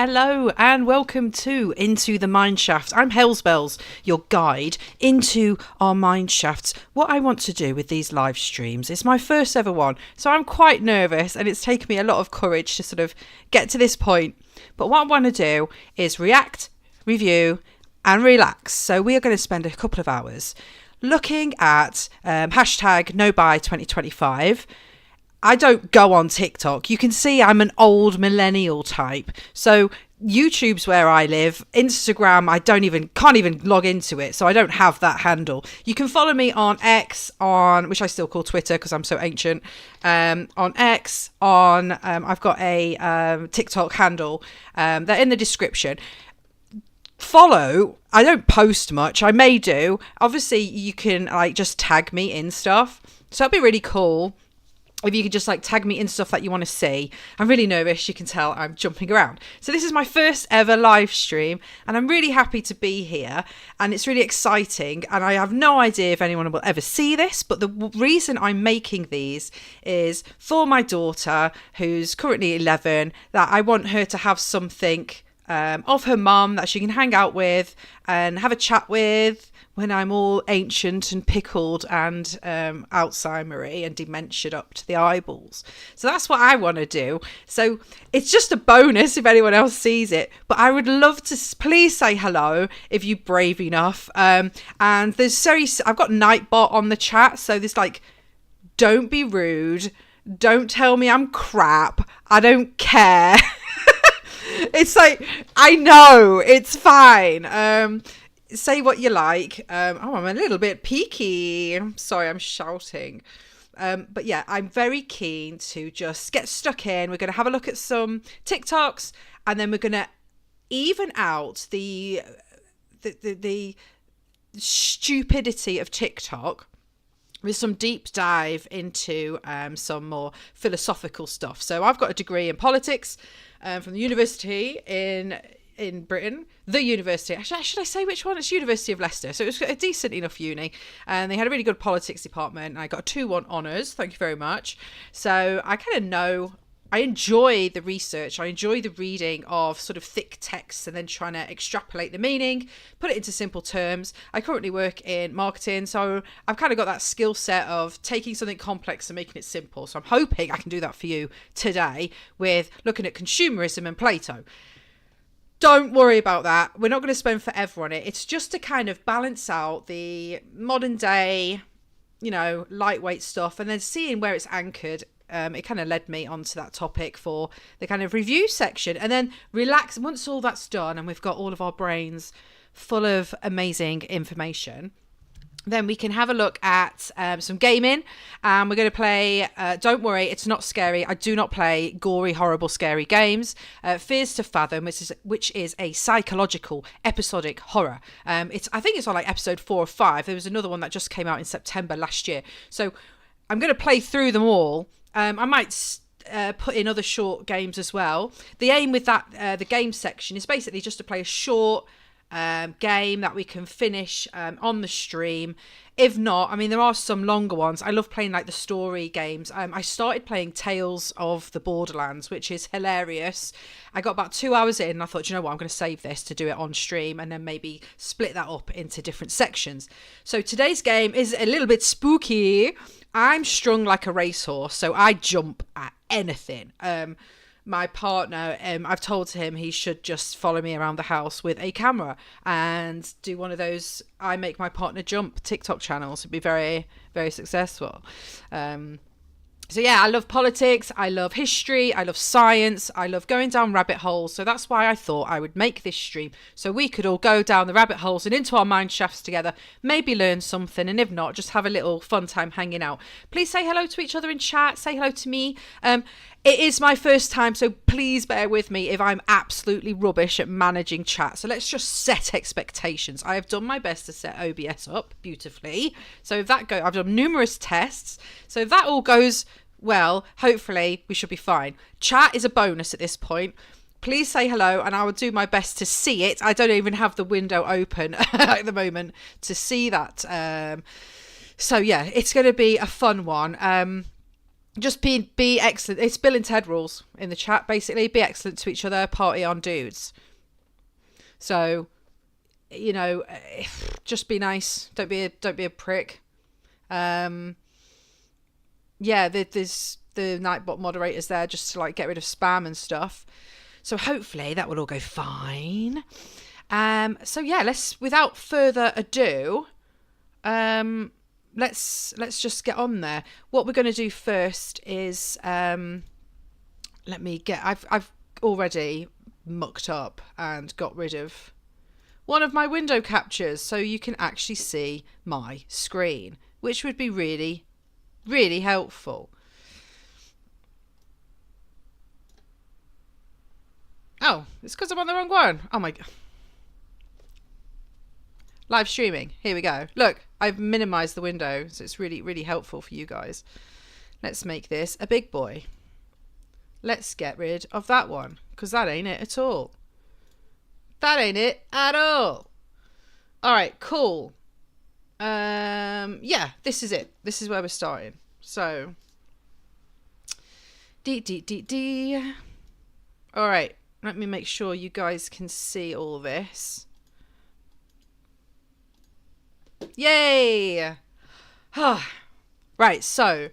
Hello and welcome to Into the Mindshaft. I'm Hellsbells, your guide into our Mindshafts. What I want to do with these live streams, it's my first ever one, so I'm quite nervous and it's taken me a lot of courage to sort of get to this point. But what I want to do is react, review and relax. So we are going to spend a couple of hours looking at hashtag nobuy2025. I don't go on TikTok. You can see I'm an old millennial type. So YouTube's where I live. Instagram, can't even log into it. So I don't have that handle. You can follow me on X, which I still call Twitter because I'm so ancient. On X, I've got a TikTok handle. They're in the description. Follow. I don't post much. I may do. Obviously, you can just tag me in stuff. So that'd be really cool. If you could just tag me in stuff that you want to see. I'm really nervous. You can tell I'm jumping around. So this is my first ever live stream and I'm really happy to be here and it's really exciting and I have no idea if anyone will ever see this, but the reason I'm making these is for my daughter who's currently 11, that I want her to have something of her mum that she can hang out with and have a chat with when I'm all ancient and pickled and Alzheimer-y and dementia up to the eyeballs. So that's what I want to do. So it's just a bonus if anyone else sees it. But I would love to please say hello if you're brave enough. And I've got Nightbot on the chat. So there's don't be rude. Don't tell me I'm crap. I don't care. It's I know. It's fine. Say what you like. I'm a little bit peaky. Sorry, I'm shouting. But yeah, I'm very keen to just get stuck in. We're going to have a look at some TikToks and then we're going to even out the stupidity of TikTok with some deep dive into some more philosophical stuff. So I've got a degree in politics from the university in Britain, the university. Actually, should I say which one? It's University of Leicester. So it was a decent enough uni. And they had a really good politics department. And I got a 2-1 honours. Thank you very much. So I kind of know, I enjoy the research. I enjoy the reading of sort of thick texts and then trying to extrapolate the meaning, put it into simple terms. I currently work in marketing. So I've kind of got that skill set of taking something complex and making it simple. So I'm hoping I can do that for you today with looking at consumerism and Plato. Don't worry about that. We're not going to spend forever on it. It's just to kind of balance out the modern day, lightweight stuff and then seeing where it's anchored. It kind of led me onto that topic for the kind of review section and then relax. Once all that's done and we've got all of our brains full of amazing information, then we can have a look at some gaming. We're going to play, don't worry, it's not scary. I do not play gory, horrible, scary games. Fears to Fathom, which is a psychological episodic horror. I think it's on episode 4 or 5. There was another one that just came out in September last year. So I'm going to play through them all. I might put in other short games as well. The aim with that, the game section, is basically just to play a short game that we can finish on the stream. If not, there are some longer ones. I love playing the story games. I started playing Tales of the Borderlands, which is hilarious. I got about 2 hours in and I thought, you know what, I'm going to save this to do it on stream and then maybe split that up into different sections. So today's game is a little bit spooky. I'm strung like a racehorse, so I jump at anything. My partner, I've told him he should just follow me around the house with a camera and do one of those I make my partner jump TikTok channels. It'd be very, very successful. So yeah, I love politics, I love history, I love science, I love going down rabbit holes. So that's why I thought I would make this stream so we could all go down the rabbit holes and into our mind shafts together, maybe learn something, and if not, just have a little fun time hanging out. Please say hello to each other in chat, say hello to me. It is my first time, so please bear with me if I'm absolutely rubbish at managing chat. So let's just set expectations. I have done my best to set OBS up beautifully. So if that I've done numerous tests. So if that all goes well, hopefully we should be fine. Chat is a bonus at this point. Please say hello and I will do my best to see it. I don't even have the window open at the moment to see that. So yeah, it's going to be a fun one. just be excellent. It's Bill and Ted rules in the chat, basically. Be excellent to each other, party on dudes. So, you know, just be nice. Don't be a prick. Yeah, there's the Nightbot moderators there just to like get rid of spam and stuff. So hopefully that will all go fine. So yeah, without further ado, let's just get on there. What we're going to do first is I've already mucked up and got rid of one of my window captures so you can actually see my screen, which would be really, really helpful. Oh, it's because I'm on the wrong one. Oh my god. Live streaming. Here we go. Look, I've minimized the window, so it's really, really helpful for you guys. Let's make this a big boy. Let's get rid of that one, because that ain't it at all. That ain't it at all. All right, cool. Yeah, this is it. This is where we're starting. So, all right, let me make sure you guys can see all this. Yay! Right, so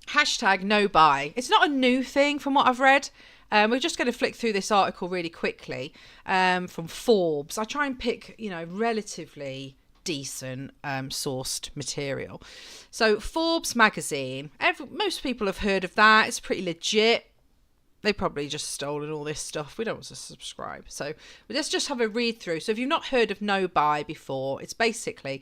hashtag no buy. It's not a new thing from what I've read. We're just going to flick through this article really quickly from Forbes. I try and pick, you know, relatively decent sourced material. So Forbes magazine, most people have heard of that. It's pretty legit. They probably just stolen all this stuff. We don't want to subscribe. So let's just have a read through. So if you've not heard of no buy before, it's basically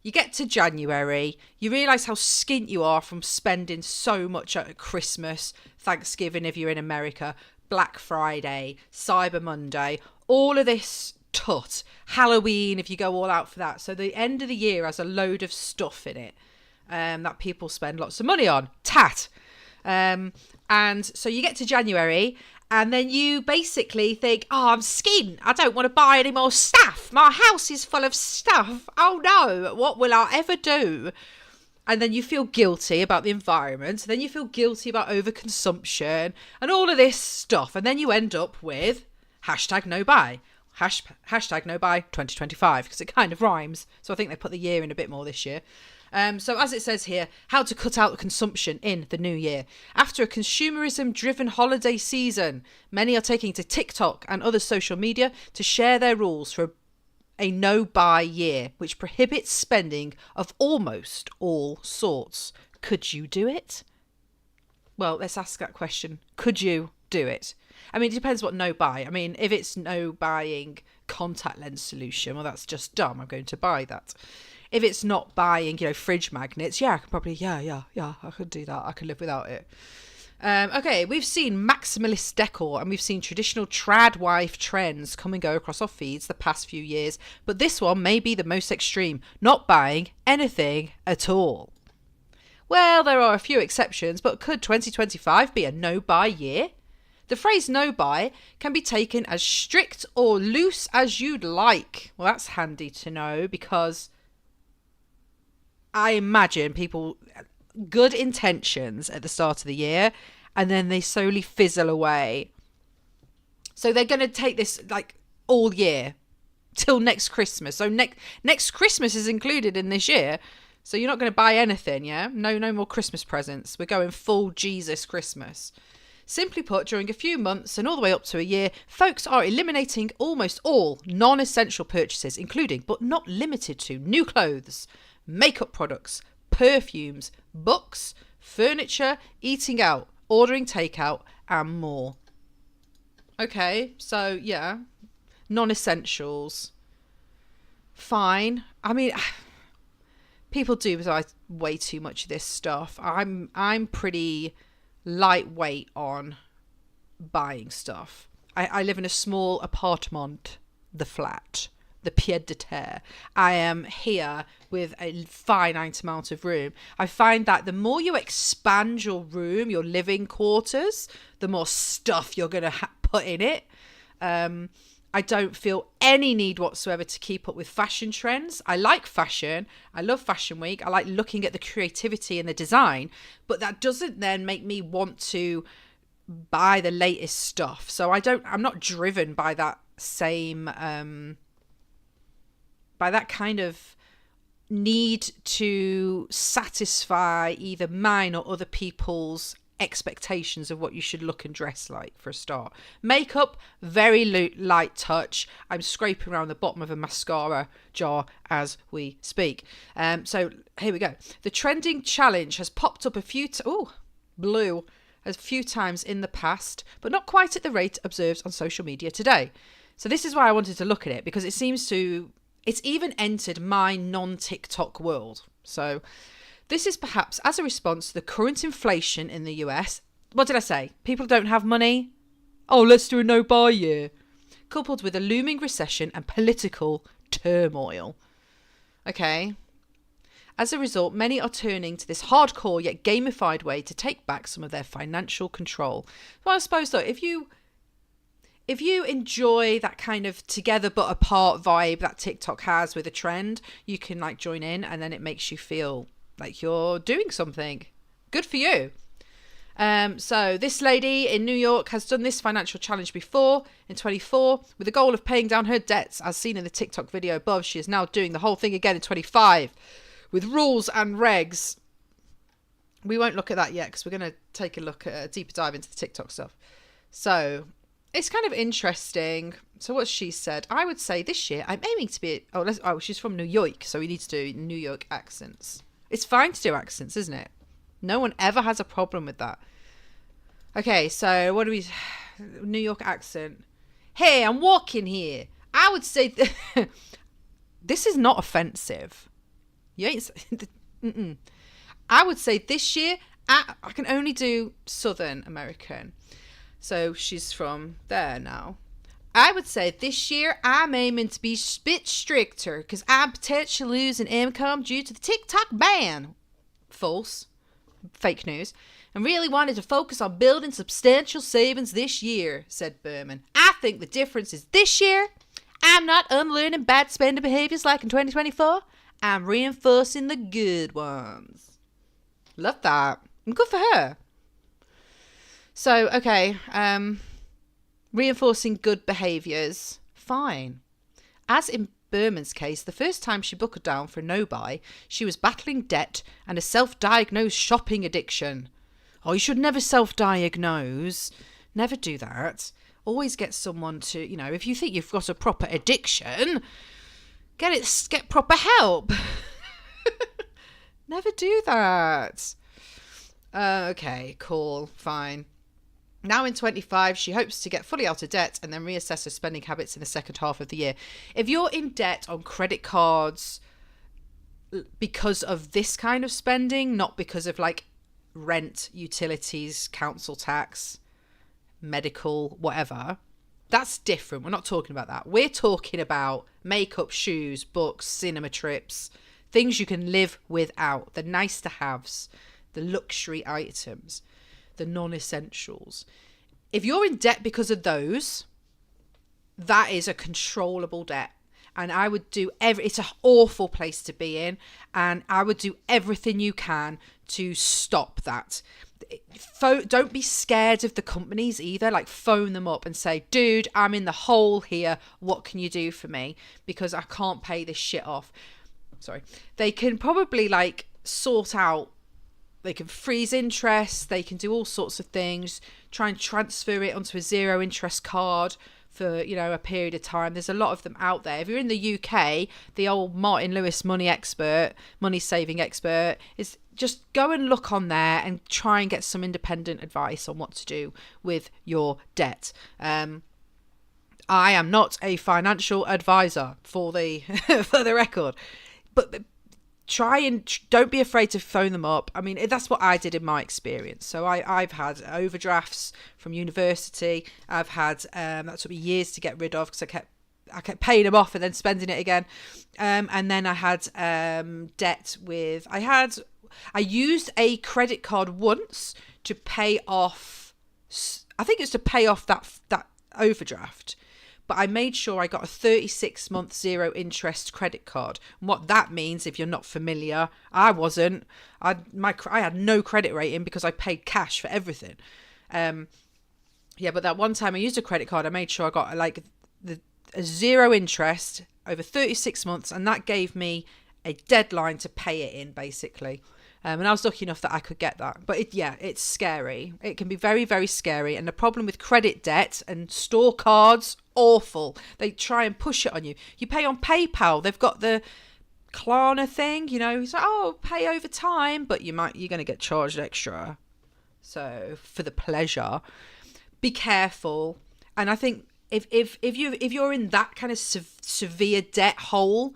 you get to January, you realise how skint you are from spending so much at Christmas, Thanksgiving if you're in America, Black Friday, Cyber Monday, all of this tut, Halloween if you go all out for that. So the end of the year has a load of stuff in it that people spend lots of money on. Tat. And so you get to January and then you basically think, oh, I'm skint. I don't want to buy any more stuff. My house is full of stuff. Oh no, what will I ever do? And then you feel guilty about the environment. Then you feel guilty about overconsumption and all of this stuff. And then you end up with hashtag no buy. Hashtag no buy 2025 because it kind of rhymes. So I think they put the year in a bit more this year. So as it says here, how to cut out consumption in the new year. After a consumerism-driven holiday season, many are taking to TikTok and other social media to share their rules for a no-buy year, which prohibits spending of almost all sorts. Could you do it? Well, let's ask that question. Could you do it? I mean, it depends what no buy. I mean, if it's no buying contact lens solution, well, that's just dumb. I'm going to buy that. If it's not buying, you know, fridge magnets, yeah, I could probably, yeah, I could do that. I could live without it. Okay, we've seen maximalist decor and we've seen traditional trad wife trends come and go across our feeds the past few years, but this one may be the most extreme, not buying anything at all. Well, there are a few exceptions, but could 2025 be a no-buy year? The phrase no buy can be taken as strict or loose as you'd like. Well, that's handy to know because I imagine people, good intentions at the start of the year, and then they slowly fizzle away. So they're going to take this like all year till next Christmas. So next Christmas is included in this year. So you're not going to buy anything, yeah? No more Christmas presents. We're going full Jesus Christmas. Simply put, during a few months and all the way up to a year, folks are eliminating almost all non-essential purchases, including but not limited to new clothes, makeup products, perfumes, books, furniture, eating out, ordering takeout, and more. Okay, so yeah, non-essentials. Fine. I mean, people do buy way too much of this stuff. I'm pretty lightweight on buying stuff. I live in a small apartment, the flat, the pied-à-terre. I am here with a finite amount of room. I find that the more you expand your room, your living quarters, the more stuff you're going to put in it. I don't feel any need whatsoever to keep up with fashion trends. I like fashion. I love Fashion Week. I like looking at the creativity and the design, but that doesn't then make me want to buy the latest stuff. So I'm not driven by that same, by that kind of need to satisfy either mine or other people's expectations of what you should look and dress like, for a start. Makeup, very light touch. I'm scraping around the bottom of a mascara jar as we speak. So here we go. The trending challenge has popped up a few times in the past, but not quite at the rate observed on social media today. So this is why I wanted to look at it, because it's even entered my non-TikTok world. So this is perhaps as a response to the current inflation in the US. What did I say? People don't have money? Oh, let's do a no-buy year. Coupled with a looming recession and political turmoil. Okay. As a result, many are turning to this hardcore yet gamified way to take back some of their financial control. Well, I suppose though, if you enjoy that kind of together but apart vibe that TikTok has with a trend, you can like join in, and then it makes you feel like you're doing something. Good for you. So this lady in New York has done this financial challenge before in 24 with the goal of paying down her debts. As seen in the TikTok video above, she is now doing the whole thing again in 25 with rules and regs. We won't look at that yet because we're going to take a look at a deeper dive into the TikTok stuff. So it's kind of interesting. So what she said, I would say this year I'm aiming to be, she's from New York, so we need to do New York accents. It's fine to do accents, isn't it? No one ever has a problem with that. Okay, so what do we... New York accent. Hey, I'm walking here. I would say... This is not offensive. You ain't... I would say this year, I can only do Southern American. So she's from there now. I would say this year I'm aiming to be a bit stricter because I'm potentially losing income due to the TikTok ban. False. Fake news. And really wanted to focus on building substantial savings this year, said Berman. I think the difference is this year I'm not unlearning bad spending behaviors like in 2024. I'm reinforcing the good ones. Love that. And good for her. So, okay, reinforcing good behaviours, fine. As in Berman's case, the first time she buckled down for a no-buy, she was battling debt and a self-diagnosed shopping addiction. Oh, you should never self-diagnose. Never do that. Always get someone to, if you think you've got a proper addiction, get proper help. Never do that. Okay, cool, fine. Now in 25, she hopes to get fully out of debt and then reassess her spending habits in the second half of the year. If you're in debt on credit cards because of this kind of spending, not because of like rent, utilities, council tax, medical, whatever, that's different. We're not talking about that. We're talking about makeup, shoes, books, cinema trips, things you can live without, the nice to haves, the luxury items, the non-essentials. If you're in debt because of those, that is a controllable debt. And I would do it's an awful place to be in. And I would do everything you can to stop that. Don't be scared of the companies either. Like phone them up and say, dude, I'm in the hole here. What can you do for me? Because I can't pay this shit off. Sorry. They can probably like sort out. They can freeze interest. They can do all sorts of things. Try and transfer it onto a zero interest card for, a period of time. There's a lot of them out there. If you're in the UK, the old Martin Lewis money saving expert is just go and look on there and try and get some independent advice on what to do with your debt. I am not a financial advisor for the for the record, but try and don't be afraid to phone them up. I mean, that's what I did in my experience. So I've had overdrafts from university. I've had that took me years to get rid of because I kept paying them off and then spending it again. And then I had debt with I used a credit card once to pay off. I think it was to pay off that overdraft. but I made sure I got a 36-month zero interest credit card. And what that means, if you're not familiar, I wasn't. I had no credit rating because I paid cash for everything. But that one time I used a credit card, I made sure I got like a zero interest over 36 months, and that gave me a deadline to pay it in, basically. And I was lucky enough that I could get that. But it's scary. It can be very, very scary. And the problem with credit debt and store cards, awful. They try and push it on you. You pay on PayPal. They've got the Klarna thing, It's like, oh, pay over time, but you're going to get charged extra. So for the pleasure, be careful. And I think if you're in that kind of severe debt hole,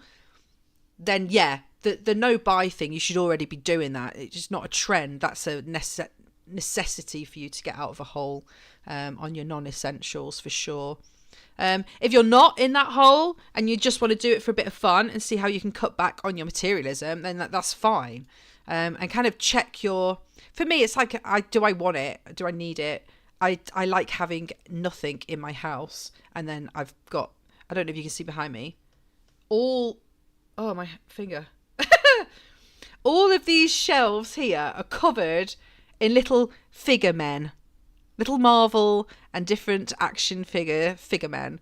then the no buy thing, you should already be doing that. It's just not a trend. That's a necessity for you to get out of a hole on your non-essentials, for sure. If you're not in that hole and you just want to do it for a bit of fun and see how you can cut back on your materialism, then that's fine. And kind of check for me, it's like, do I want it? Do I need it? I like having nothing in my house. And then I've got, I don't know if you can see behind me, my finger. All of these shelves here are covered in little men, little Marvel and different action figure men.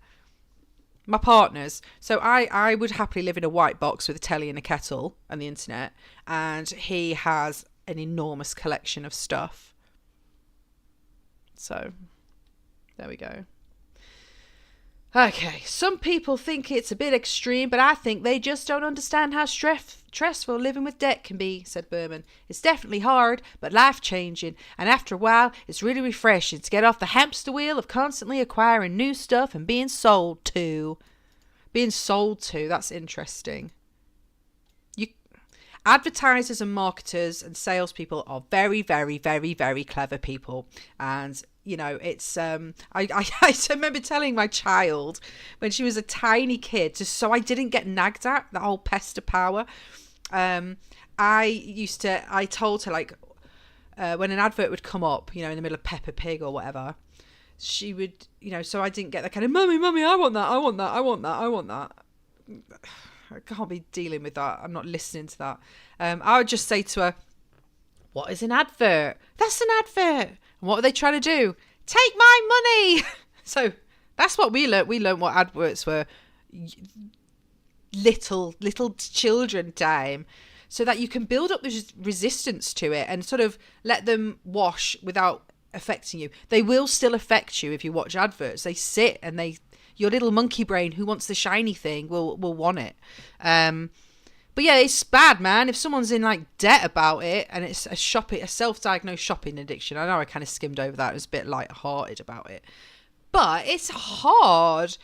My partner's. So I would happily live in a white box with a telly and a kettle and the internet, and he has an enormous collection of stuff. So there we go. Okay, some people think it's a bit extreme, but I think they just don't understand how stressful living with debt can be, said Berman. It's definitely hard, but life-changing, and after a while, it's really refreshing to get off the hamster wheel of constantly acquiring new stuff and being sold to. That's interesting. Advertisers and marketers and salespeople are very, very, very, very clever people, and it's I remember telling my child when she was a tiny kid, just so I didn't get nagged at, that whole pester power. I told her, like, when an advert would come up, in the middle of Peppa Pig or whatever, she would, so I didn't get that kind of mummy, I want that. I can't be dealing with that. I'm not listening to that. I would just say to her, what is an advert? That's an advert. And what are they trying to do? Take my money. So that's what we learnt. We learnt what adverts were. Little children time, so that you can build up this resistance to it and sort of let them wash without affecting you. They will still affect you if you watch adverts. They sit and your little monkey brain who wants the shiny thing will want it. But yeah, it's bad, man. If someone's in like debt about it and it's a self-diagnosed shopping addiction. I know I kind of skimmed over that. It was a bit light-hearted about it. But it's hard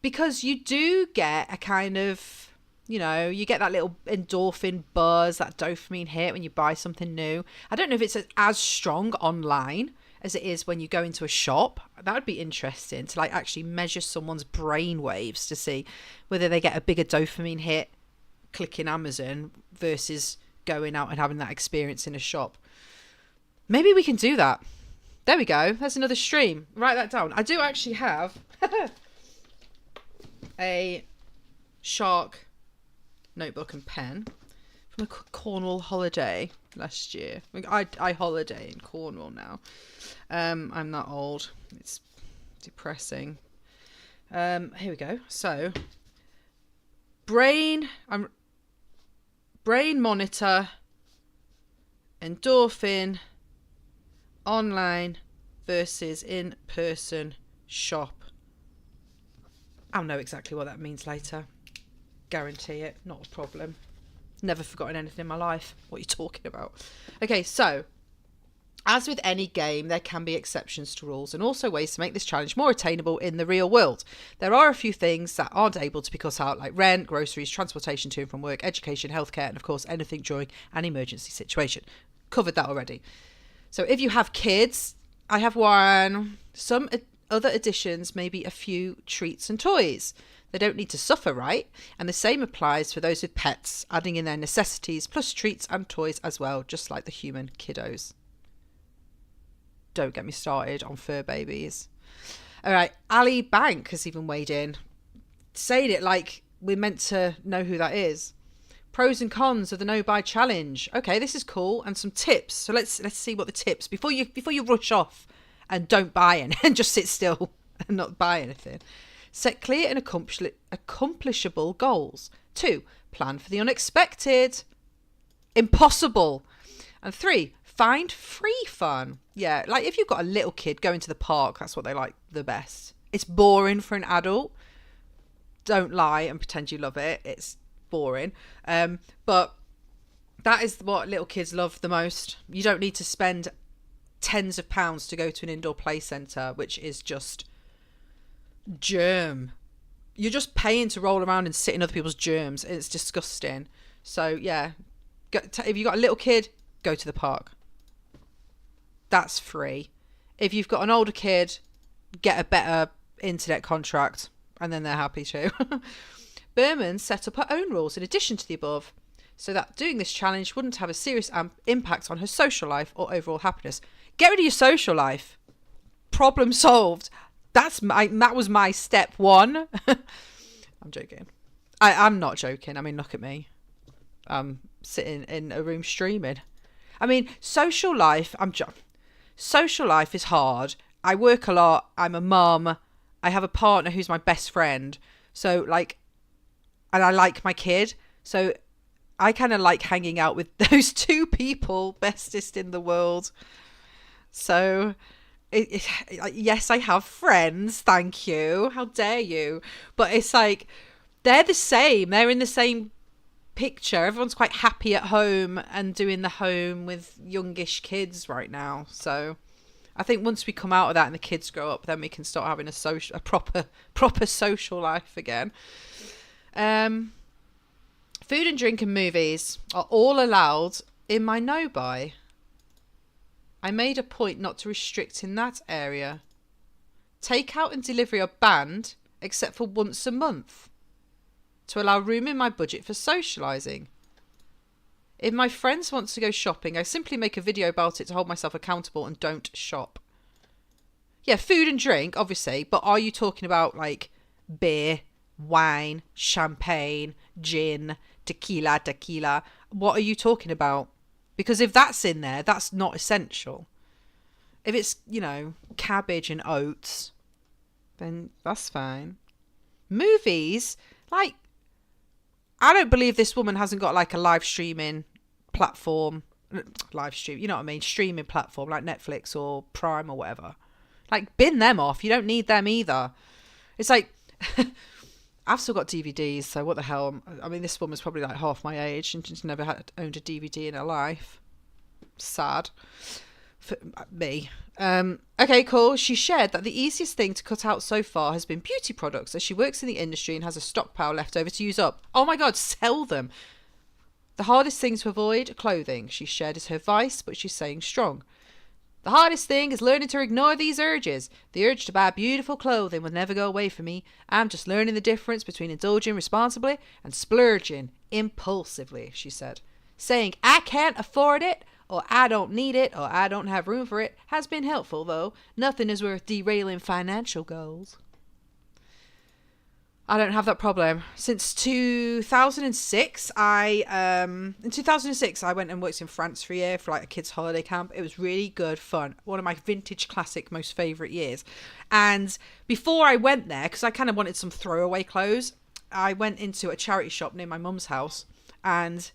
because you do get a kind of, you get that little endorphin buzz, that dopamine hit when you buy something new. I don't know if it's as strong online as it is when you go into a shop. That would be interesting to like actually measure someone's brain waves to see whether they get a bigger dopamine hit clicking Amazon versus going out and having that experience in a shop. Maybe we can do that. There we go. There's another stream. Write that down. I do actually have a shark notebook and pen from a Cornwall holiday last year. I holiday in Cornwall now. I'm that old. It's depressing. Here we go. So, brain monitor, endorphin, online versus in-person shop. I'll know exactly what that means later. Guarantee it. Not a problem. Never forgotten anything in my life. What are you talking about? Okay, so as with any game, there can be exceptions to rules and also ways to make this challenge more attainable in the real world. There are a few things that aren't able to be cut out, like rent, groceries, transportation to and from work, education, healthcare, and of course anything during an emergency situation. Covered that already. So if you have kids, I have one. Some other additions, maybe a few treats and toys. They don't need to suffer, right? And the same applies for those with pets, adding in their necessities plus treats and toys as well, just like the human kiddos. Don't get me started on fur babies. All right, Ali Bank has even weighed in, saying it like we're meant to know who that is. Pros and cons of the no buy challenge. Okay, this is cool, and some tips. So let's see what the tips before you rush off and don't buy any and just sit still and not buy anything. Set clear and accomplishable goals. 2, plan for the unexpected. Impossible. And 3, find free fun. Yeah, like if you've got a little kid going to the park, that's what they like the best. It's boring for an adult. Don't lie and pretend you love it. It's boring. But that is what little kids love the most. You don't need to spend tens of pounds to go to an indoor play centre, which is just germ. You're just paying to roll around and sit in other people's germs. It's disgusting. So yeah, if you've got a little kid, go to the park. That's free. If you've got an older kid, get a better internet contract, and then they're happy too. Berman set up her own rules in addition to the above, so that doing this challenge wouldn't have a serious impact on her social life or overall happiness. Get rid of your social life. Problem solved. That was my step 1. I'm joking. I'm not joking. I mean, look at me. I'm sitting in a room streaming. I mean, social life. Social life is hard. I work a lot. I'm a mum. I have a partner who's my best friend. So like, and I like my kid. So I kind of like hanging out with those 2 people, bestest in the world. So yes, I have friends. Thank you. How dare you? But it's like, they're the same. They're in the same picture. Everyone's quite happy at home and doing the home with youngish kids right now. So I think once we come out of that and the kids grow up, then we can start having a proper social life again. Food and drink and movies are all allowed in my no buy. I made a point not to restrict in that area. Takeout and delivery are banned except for once a month to allow room in my budget for socialising. If my friends want to go shopping, I simply make a video about it to hold myself accountable and don't shop. Yeah, food and drink, obviously, but are you talking about like beer, wine, champagne, gin, tequila? What are you talking about? Because if that's in there, that's not essential. If it's, cabbage and oats, then that's fine. Movies, like, I don't believe this woman hasn't got like a live streaming platform. You know what I mean? Streaming platform like Netflix or Prime or whatever. Like, bin them off. You don't need them either. It's like, I've still got DVDs, so what the hell? I mean, this woman's probably like half my age and she's never owned a DVD in her life. Sad. For me. Okay, cool. She shared that the easiest thing to cut out so far has been beauty products, as she works in the industry and has a stockpile left over to use up. Oh my God, sell them. The hardest thing to avoid, clothing. She shared as her vice, but she's saying strong. The hardest thing is learning to ignore these urges. The urge to buy beautiful clothing will never go away from me. I'm just learning the difference between indulging responsibly and splurging impulsively, she said. Saying, I can't afford it, or I don't need it, or I don't have room for it, has been helpful, though. Nothing is worth derailing financial goals. I don't have that problem. Since 2006, in 2006, I went and worked in France for a year for like a kids' holiday camp. It was really good fun. One of my vintage classic most favourite years. And before I went there, because I kind of wanted some throwaway clothes, I went into a charity shop near my mum's house and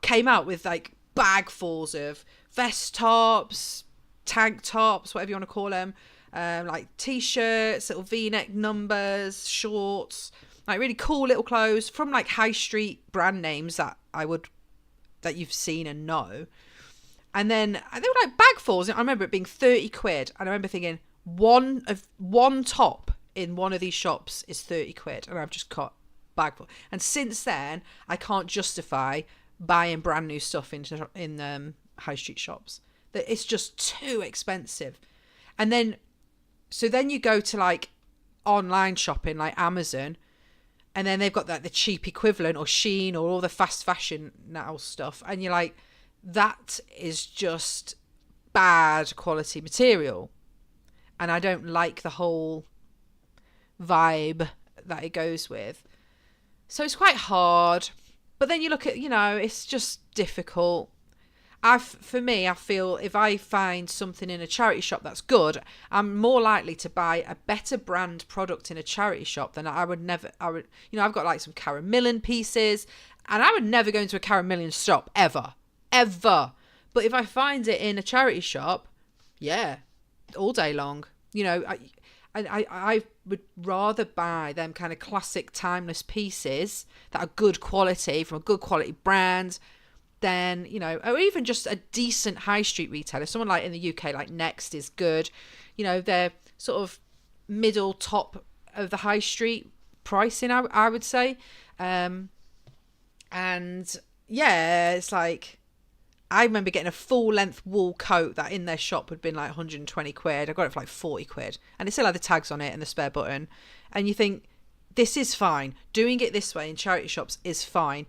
came out with like bagfuls of vest tops, tank tops, whatever you want to call them. Like t-shirts, little v-neck numbers, shorts, like really cool little clothes from like high street brand names that you've seen and know. And then they were like bagfuls. I remember it being 30 quid. And I remember thinking one top in one of these shops is 30 quid. And I've just got bagful. And since then, I can't justify buying brand new stuff in high street shops. That it's just too expensive. And then you go to like online shopping like Amazon, and then they've got like the cheap equivalent or Shein or all the fast fashion now stuff, and you're like, that is just bad quality material. And I don't like the whole vibe that it goes with. So it's quite hard. But then you look at, it's just difficult. For me, I feel if I find something in a charity shop that's good, I'm more likely to buy a better brand product in a charity shop than I've got like some Karen Millen pieces, and I would never go into a Karen Millen shop ever. But if I find it in a charity shop, yeah, all day long. I would rather buy them kind of classic timeless pieces that are good quality from a good quality brand than, or even just a decent high street retailer. Someone like in the UK, like Next is good. They're sort of middle top of the high street pricing, I would say. And yeah, it's like, I remember getting a full length wool coat that in their shop had been like 120 quid. I got it for like 40 quid. And it still had the tags on it and the spare button. And you think, this is fine. Doing it this way in charity shops is fine.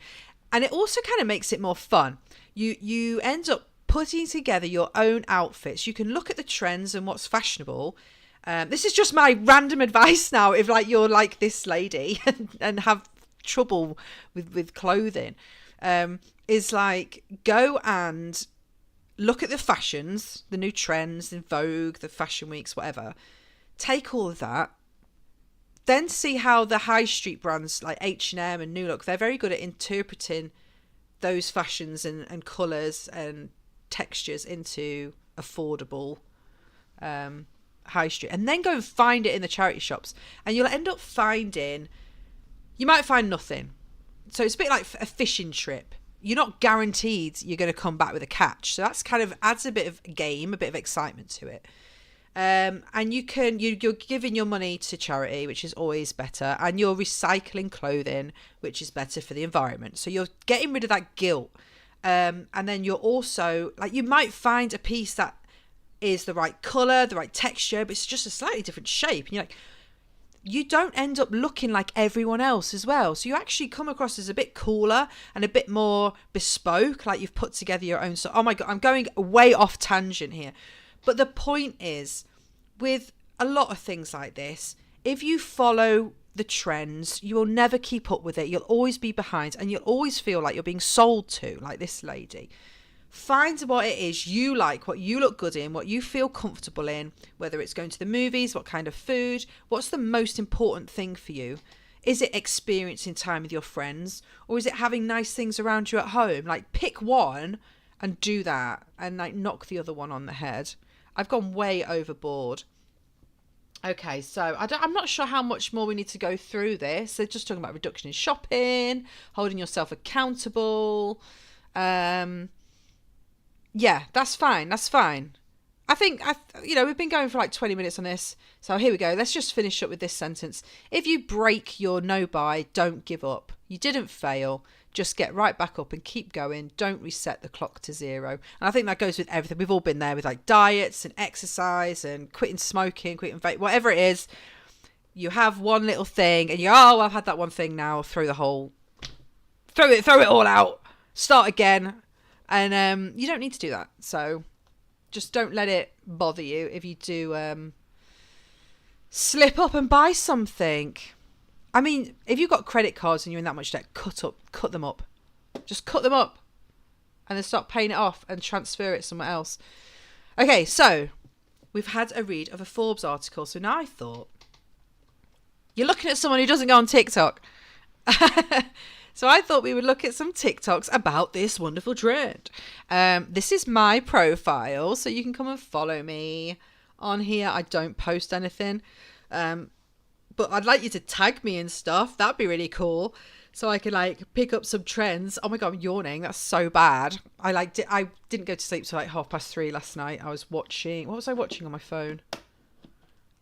And it also kind of makes it more fun. You end up putting together your own outfits. You can look at the trends and what's fashionable. This is just my random advice now. If like you're like this lady and have trouble with clothing, is like go and look at the fashions, the new trends in Vogue, the fashion weeks, whatever. Take all of that. Then see how the high street brands like H&M and New Look, they're very good at interpreting those fashions and colours and textures into affordable high street. And then go and find it in the charity shops. And you'll end up you might find nothing. So it's a bit like a fishing trip. You're not guaranteed you're going to come back with a catch. So that's kind of adds a bit of game, a bit of excitement to it. And you're giving your money to charity, which is always better, and you're recycling clothing, which is better for the environment. So you're getting rid of that guilt, and then you're also like, you might find a piece that is the right color, the right texture, but it's just a slightly different shape, and you're like, you don't end up looking like everyone else as well. So you actually come across as a bit cooler and a bit more bespoke, like you've put together your own. So, oh my God, I'm going way off tangent here. But the point is, with a lot of things like this, if you follow the trends, you will never keep up with it. You'll always be behind, and you'll always feel like you're being sold to, like this lady. Find what it is you like, what you look good in, what you feel comfortable in, whether it's going to the movies, what kind of food, what's the most important thing for you. Is it experiencing time with your friends, or is it having nice things around you at home? Like, pick one and do that, and like knock the other one on the head. I've gone way overboard. Okay, so I'm not sure how much more we need to go through this. They're just talking about reduction in shopping, holding yourself accountable. Yeah, that's fine. That's fine. I think, we've been going for like 20 minutes on this. So here we go. Let's just finish up with this sentence. If you break your no-buy, don't give up. You didn't fail. Just get right back up and keep going. Don't reset the clock to zero. And I think that goes with everything. We've all been there with like diets and exercise and quitting smoking, quitting vape, whatever it is. You have one little thing and I've had that one thing now. Throw it all out. Start again. And you don't need to do that. So just don't let it bother you if you do slip up and buy something. I mean, if you've got credit cards and you're in that much debt, cut them up. Just cut them up and then start paying it off and transfer it somewhere else. Okay, so we've had a read of a Forbes article. So now I thought, you're looking at someone who doesn't go on TikTok. So I thought we would look at some TikToks about this wonderful trend. This is my profile, so you can come and follow me on here. I don't post anything. But I'd like you to tag me and stuff. That'd be really cool. So I can like pick up some trends. Oh my God, I'm yawning. That's so bad. I didn't go to sleep till like 3:30 last night. I was watching. What was I watching on my phone?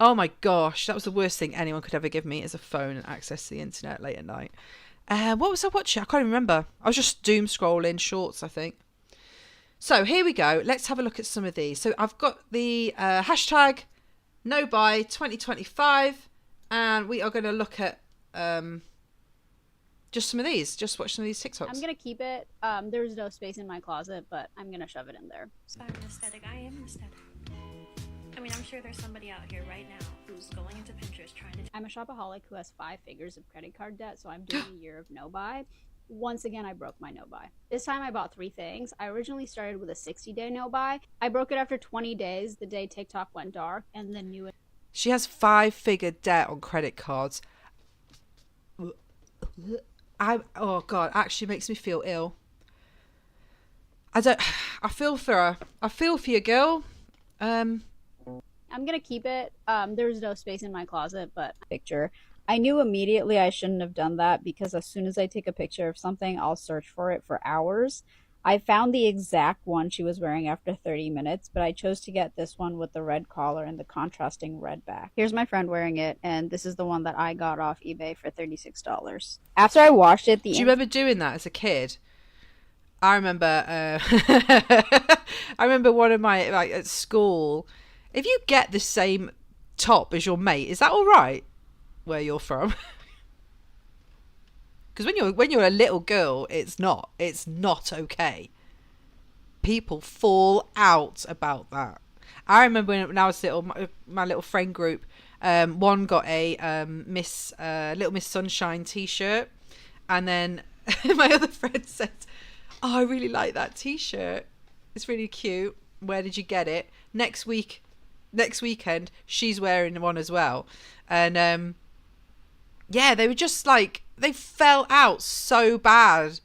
Oh my gosh, that was the worst thing anyone could ever give me, is a phone and access to the internet late at night. What was I watching? I can't even remember. I was just doom scrolling shorts, I think. So here we go. Let's have a look at some of these. So I've got the hashtag nobuy 2025. And we are going to look at just some of these. Just watch some of these TikToks. I'm going to keep it. There's no space in my closet, but I'm going to shove it in there. Aesthetic. I am aesthetic. I mean, I'm sure there's somebody out here right now who's going into Pinterest trying to... I'm a shopaholic who has 5 figures of credit card debt, so I'm doing a year of no-buy. Once again, I broke my no-buy. This time I bought 3 things. I originally started with a 60-day no-buy. I broke it after 20 days, the day TikTok went dark, and then knew it. She has 5-figure debt on credit cards. Oh God, actually makes me feel ill. I feel for her. I feel for you, girl. I'm gonna keep it. There's no space in my closet, but picture. I knew immediately I shouldn't have done that because as soon as I take a picture of something, I'll search for it for hours. I found the exact one she was wearing after 30 minutes, but I chose to get this one with the red collar and the contrasting red back. Here's my friend wearing it, and this is the one that I got off eBay for $36. After I washed it, Do you remember doing that as a kid? I remember I remember one of my, like, at school, if you get the same top as your mate, is that all right where you're from? Because when you're a little girl, it's not okay. People fall out about that. I remember when I was little, my little friend group, one got a Little Miss Sunshine t-shirt, and then my other friend said, "Oh, I really like that t-shirt. It's really cute. Where did you get it?" Next weekend, she's wearing one as well. And yeah, they were just like, they fell out so bad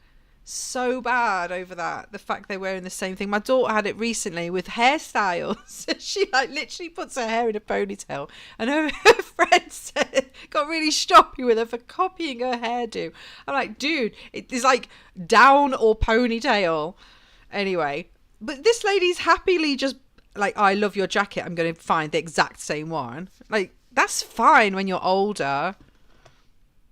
over that. The fact they're wearing the same thing. My daughter had it recently with hairstyles. She like literally puts her hair in a ponytail, and her friend said, got really stroppy with her for copying her hairdo. I'm like, dude, it is like down or ponytail. Anyway, but this lady's happily just like, "I love your jacket. I'm going to find the exact same one." Like, that's fine when you're older.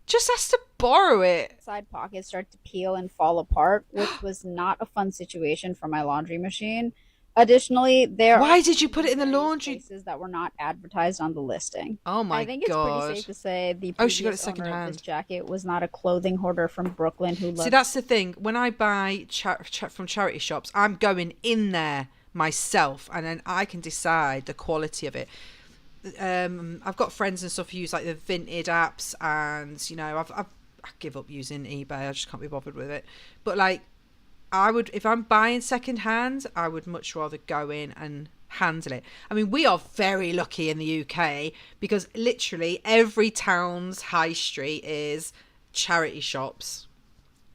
Just has to borrow it. Side pockets start to peel and fall apart, which was not a fun situation for my laundry machine. Additionally, Why did you put it in the laundry? Places that were not advertised on the listing. Oh my god! I think it's pretty safe to say the previous she got it second owner hand. of this jacket was not a clothing hoarder from Brooklyn who loved... See, that's the thing. When I buy from charity shops, I'm going in there myself, and then I can decide the quality of it. I've got friends and stuff who use like the Vinted apps, and you know, I give up using eBay. I just can't be bothered with it. But like, I would, if I'm buying second hand, I would much rather go in and handle it. I mean, we are very lucky in the UK because literally every town's high street is charity shops.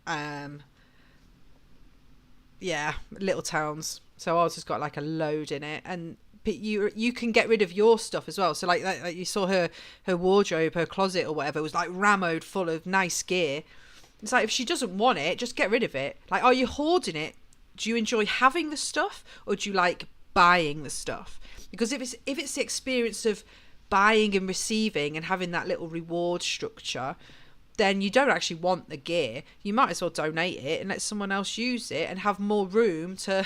Yeah, little towns. So ours has got like a load in it, and you can get rid of your stuff as well. So like you saw her wardrobe, her closet or whatever was like rammed full of nice gear. It's like, if she doesn't want it, just get rid of it. Like, are you hoarding it? Do you enjoy having the stuff, or do you like buying the stuff? Because if it's the experience of buying and receiving and having that little reward structure, then you don't actually want the gear. You might as well donate it and let someone else use it and have more room to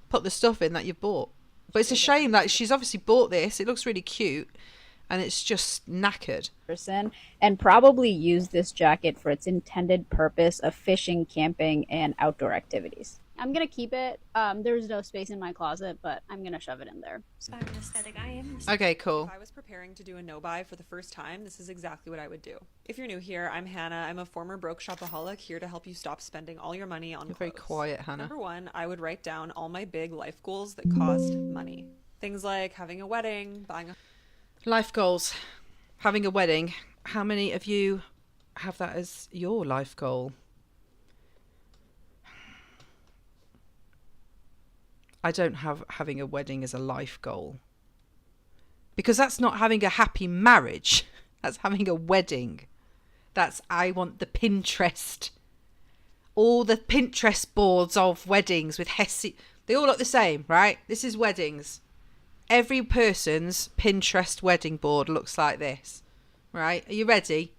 put the stuff in that you've bought. But it's a shame that she's obviously bought this. It looks really cute, and it's just knackered. And probably use this jacket for its intended purpose of fishing, camping, and outdoor activities. I'm gonna keep it. There's no space in my closet, but I'm gonna shove it in there. Okay, cool. If I was preparing to do a no-buy for the first time, this is exactly what I would do. If you're new here, I'm Hannah. I'm a former broke shopaholic here to help you stop spending all your money on clothes. Very quiet, Hannah. Number 1, I would write down all my big life goals that cost money. Things like having a wedding, buying a... Life goals. Having a wedding. How many of you have that as your life goal? I don't have having a wedding as a life goal. Because that's not having a happy marriage. That's having a wedding. That's, I want the Pinterest. All the Pinterest boards of weddings with Hesse. They all look the same, right? This is weddings. Every person's Pinterest wedding board looks like this. Right? Are you ready?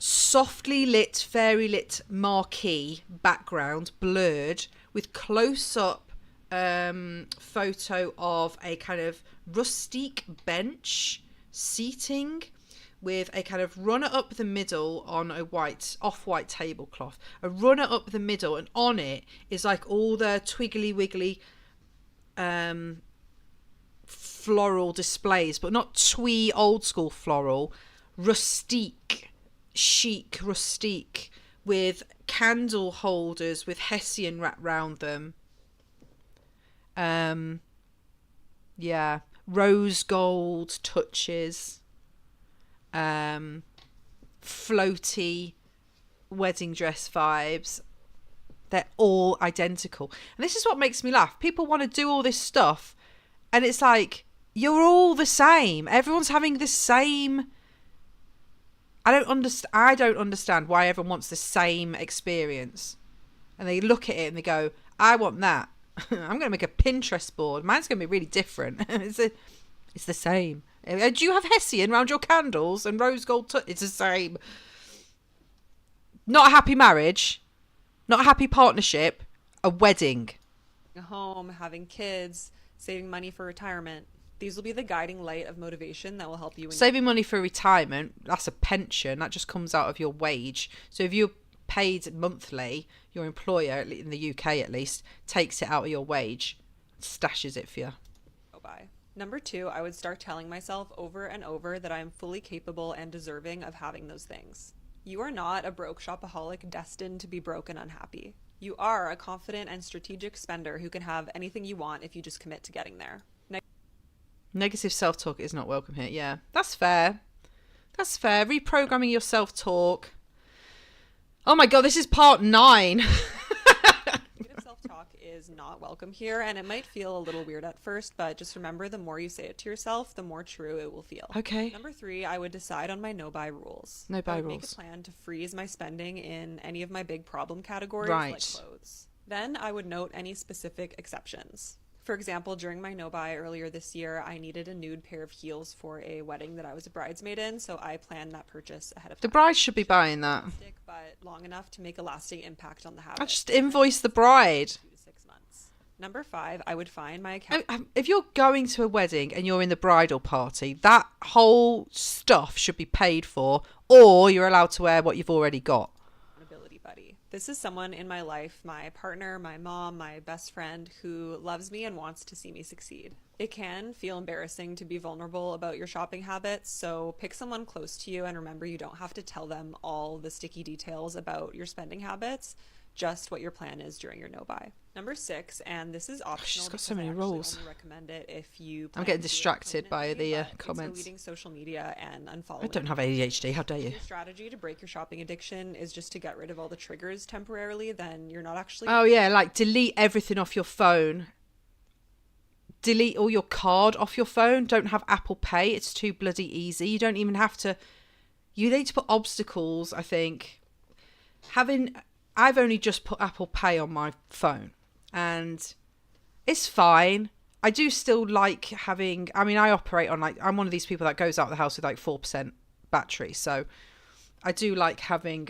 Softly lit, fairy lit marquee background, blurred, with close-up photo of a kind of rustic bench seating with a kind of runner up the middle on a off-white tablecloth. A runner up the middle, and on it is like all the twiggly wiggly floral displays, but not twee old school floral, rustique, chic rustique, with candle holders with hessian wrapped round them. Yeah, rose gold touches, floaty wedding dress vibes. They're all identical. And this is what makes me laugh. People want to do all this stuff and it's like, you're all the same. Everyone's having the same. I don't understand why everyone wants the same experience. And they look at it and they go, I want that. I'm going to make a Pinterest board. Mine's going to be really different. It's the same. Do you have hessian around your candles and rose gold? It's the same. Not a happy marriage. Not a happy partnership. A wedding. A home, having kids, saving money for retirement. These will be the guiding light of motivation that will help you. Saving money for retirement, that's a pension. That just comes out of your wage. So if you're paid monthly, your employer, in the UK at least, takes it out of your wage, stashes it for you. Buy. Number 2, I would start telling myself over and over that I am fully capable and deserving of having those things. You are not a broke shopaholic destined to be broke and unhappy. You are a confident and strategic spender who can have anything you want if you just commit to getting there. Negative self-talk is not welcome here. Yeah, that's fair. That's fair. Reprogramming your self-talk. Oh my God, this is part 9. Negative self-talk is not welcome here, and it might feel a little weird at first, but just remember, the more you say it to yourself, the more true it will feel. Okay. Number 3, I would decide on my no-buy rules. No-buy I would rules. make a plan to freeze my spending in any of my big problem categories, Right. like clothes. Then I would note any specific exceptions. For example, during my no-buy earlier this year, I needed a nude pair of heels for a wedding that I was a bridesmaid in, so I planned that purchase ahead of time. The bride should be buying that. But long enough to make a lasting impact on the habit. I just invoice the bride. 2 to 6 months. Number 5, I would find my account. If you're going to a wedding and you're in the bridal party, that whole stuff should be paid for, or you're allowed to wear what you've already got. Accountability buddy. This is someone in my life, my partner, my mom, my best friend, who loves me and wants to see me succeed. It can feel embarrassing to be vulnerable about your shopping habits, so pick someone close to you and remember you don't have to tell them all the sticky details about your spending habits, just what your plan is during your no-buy. Number 6, and this is optional. She's got because so many I actually rules. only recommend it if you I'm plan getting to do it distracted by permanently, the but comments. it's deleting social media and unfollowing. I don't have ADHD. How dare you? If your strategy to break your shopping addiction is just to get rid of all the triggers temporarily, then you're not actually. Oh yeah, like delete everything off your phone. Delete all your card off your phone. Don't have Apple Pay. It's too bloody easy. You don't even have to. You need to put obstacles, I think. I've only just put Apple Pay on my phone and it's fine. I do still like having, I operate on I'm one of these people that goes out the house with like 4% battery. So I do like having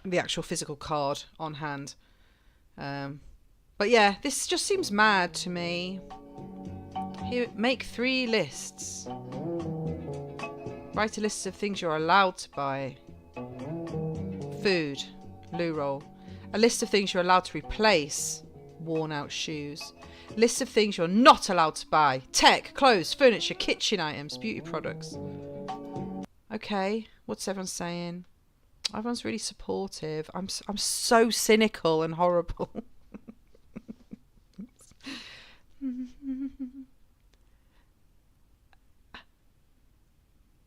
the actual physical card on hand. But yeah, this just seems mad to me. Here, make 3 lists. Write a list of things you're allowed to buy. Food, loo roll. A list of things you're allowed to replace. Worn out shoes. List of things you're not allowed to buy. Tech, clothes, furniture, kitchen items, beauty products. Okay, what's everyone saying? Everyone's really supportive. I'm so cynical and horrible.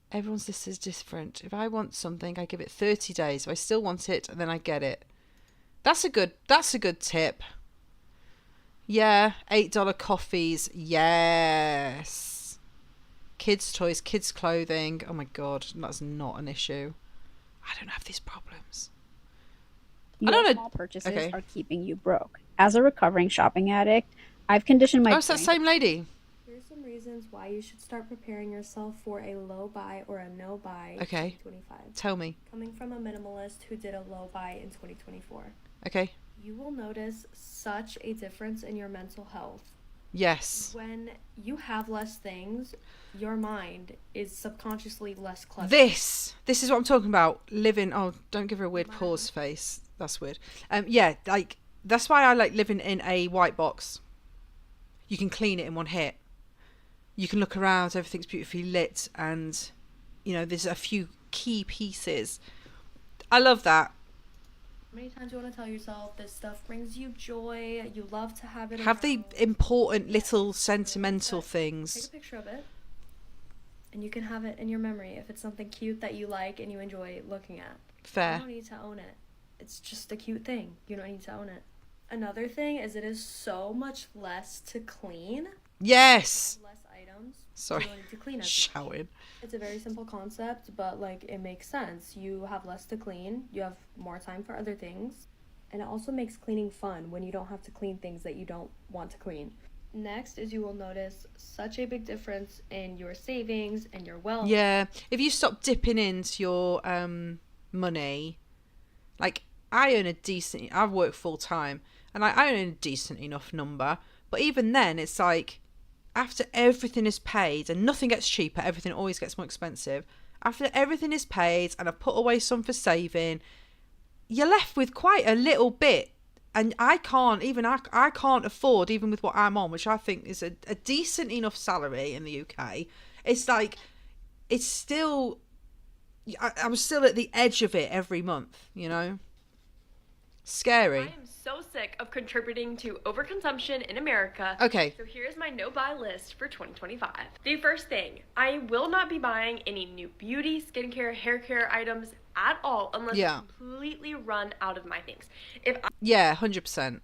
Everyone's list is different. If I want something, I give it 30 days. If I still want it, and then I get it. That's a good tip. Yeah, $8 coffees. Yes. Kids' toys, kids' clothing. Oh my God, that's not an issue. I don't have these problems. Your small purchases are keeping you broke. As a recovering shopping addict, I've conditioned my Oh, it's that same lady. Here's some reasons why you should start preparing yourself for a low buy or a no buy Okay. in 2025. Tell me. Coming from a minimalist who did a low buy in 2024. Okay. You will notice such a difference in your mental health. Yes. When you have less things, your mind is subconsciously less cluttered. This is what I'm talking about. Living. Oh, don't give her a weird pause face. That's weird. Yeah, like that's why I like living in a white box. You can clean it in one hit. You can look around, everything's beautifully lit, and, you know, there's a few key pieces. I love that. How many times you want to tell yourself this stuff brings you joy, you love to have it Have the around. important little sentimental Take things. a picture of it, and you can have it in your memory if it's something cute that you like and you enjoy looking at. You Fair. don't need to own it. It's just a cute thing. You don't need to own it. Another thing is it is so much less to clean. Yes. Less items. Sorry. You don't need to clean as much. Shouting. It's a very simple concept, but like it makes sense. You have less to clean, you have more time for other things, and it also makes cleaning fun when you don't have to clean things that you don't want to clean. Next is you will notice such a big difference in your savings and your wealth. Yeah. If you stop dipping into your money, like I've worked full time, and I earn a decent enough number, but even then it's like, after everything is paid, and nothing gets cheaper, everything always gets more expensive. After everything is paid and I've put away some for saving, you're left with quite a little bit. And I can't afford, even with what I'm on, which I think is a decent enough salary in the UK. It's like, it's still, I'm still at the edge of it every month, you know? Scary. I am so sick of contributing to overconsumption in America. Okay. So here's my no-buy list for 2025. The first thing, I will not be buying any new beauty, skincare, hair care items at all unless I completely run out of my things. Yeah, 100%.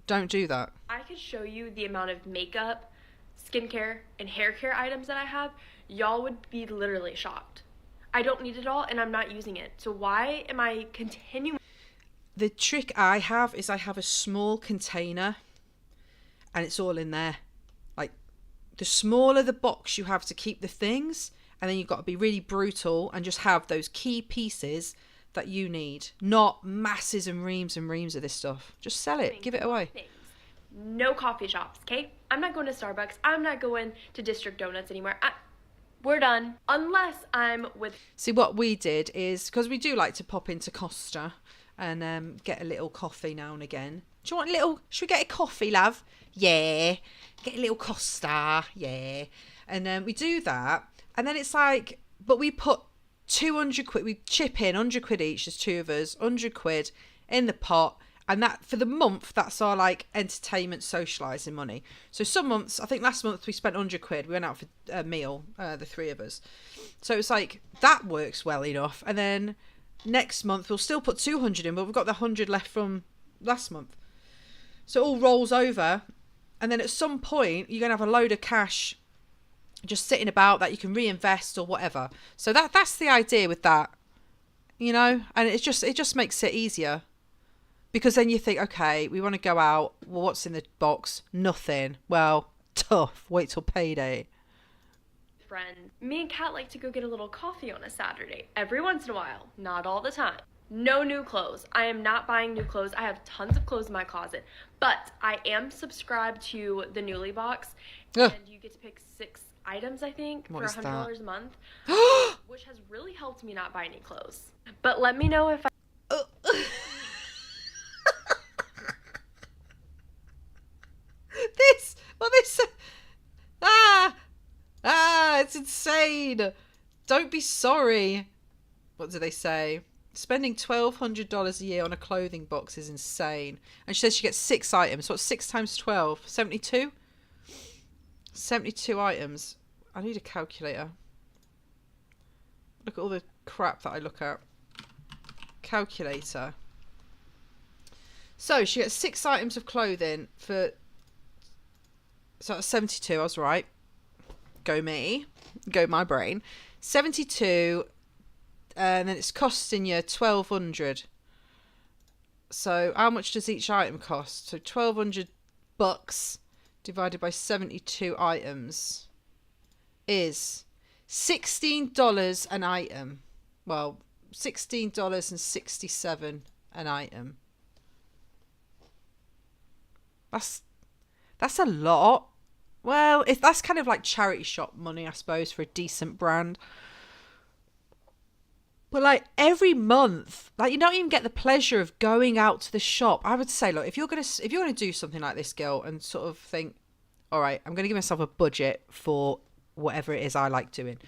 Don't do that. I could show you the amount of makeup, skincare, and hair care items that I have, y'all would be literally shocked. I don't need it all and I'm not using it. So why am I continuing? The trick I have is I have a small container and it's all in there. Like, the smaller the box you have to keep the things, and then you've got to be really brutal and just have those key pieces that you need. Not masses and reams of this stuff. Just sell it. Give it away. No coffee shops, okay? I'm not going to Starbucks. I'm not going to District Donuts anymore. We're done. Unless I'm with... See, what we did is, because we do like to pop into Costa and get a little coffee now and again. Do you want a little... Should we get a coffee, love? Yeah. Get a little Costa. Yeah. And we do that. And then it's like... But we put 200 quid... We chip in 100 quid each. There's two of us. 100 quid in the pot. And that, for the month, that's our, like, entertainment, socialising money. So some months... I think last month we spent 100 quid. We went out for a meal, the three of us. So it's like... That works well enough. And then... Next month we'll still put 200 in, but we've got the 100 left from last month, so it all rolls over, and then at some point you're gonna have a load of cash just sitting about that you can reinvest or whatever. So that's the idea with that, you know. And it just makes it easier, because then you think, okay, we want to go out, well, what's in the box? Nothing. Well, tough, wait till payday. Friend. Me and Kat like to go get a little coffee on a Saturday every once in a while, not all the time. No new clothes. I am not buying new clothes. I have tons of clothes in my closet, but I am subscribed to the Newly box, and you get to pick 6 items, I think, for $100 a month, which has really helped me not buy any clothes. But let me know if it's insane. Don't be sorry. What do they say? Spending $1,200 a year on a clothing box is insane. And she says she gets 6 items. What's 6 times 12? 72? 72 items. I need a calculator. Look at all the crap that I look at. Calculator. So she gets 6 items of clothing for... So that's 72. I was right. Go me. Go my brain. 72, and then it's costing you 1,200. So how much does each item cost? So $1,200 divided by 72 items is $16 an item. Well, $16.67 an item. That's a lot. Well, that's kind of like charity shop money, I suppose, for a decent brand. But like every month, like you don't even get the pleasure of going out to the shop. I would say, look, if you're gonna do something like this, girl, and sort of think, all right, I'm going to give myself a budget for whatever it is I like doing.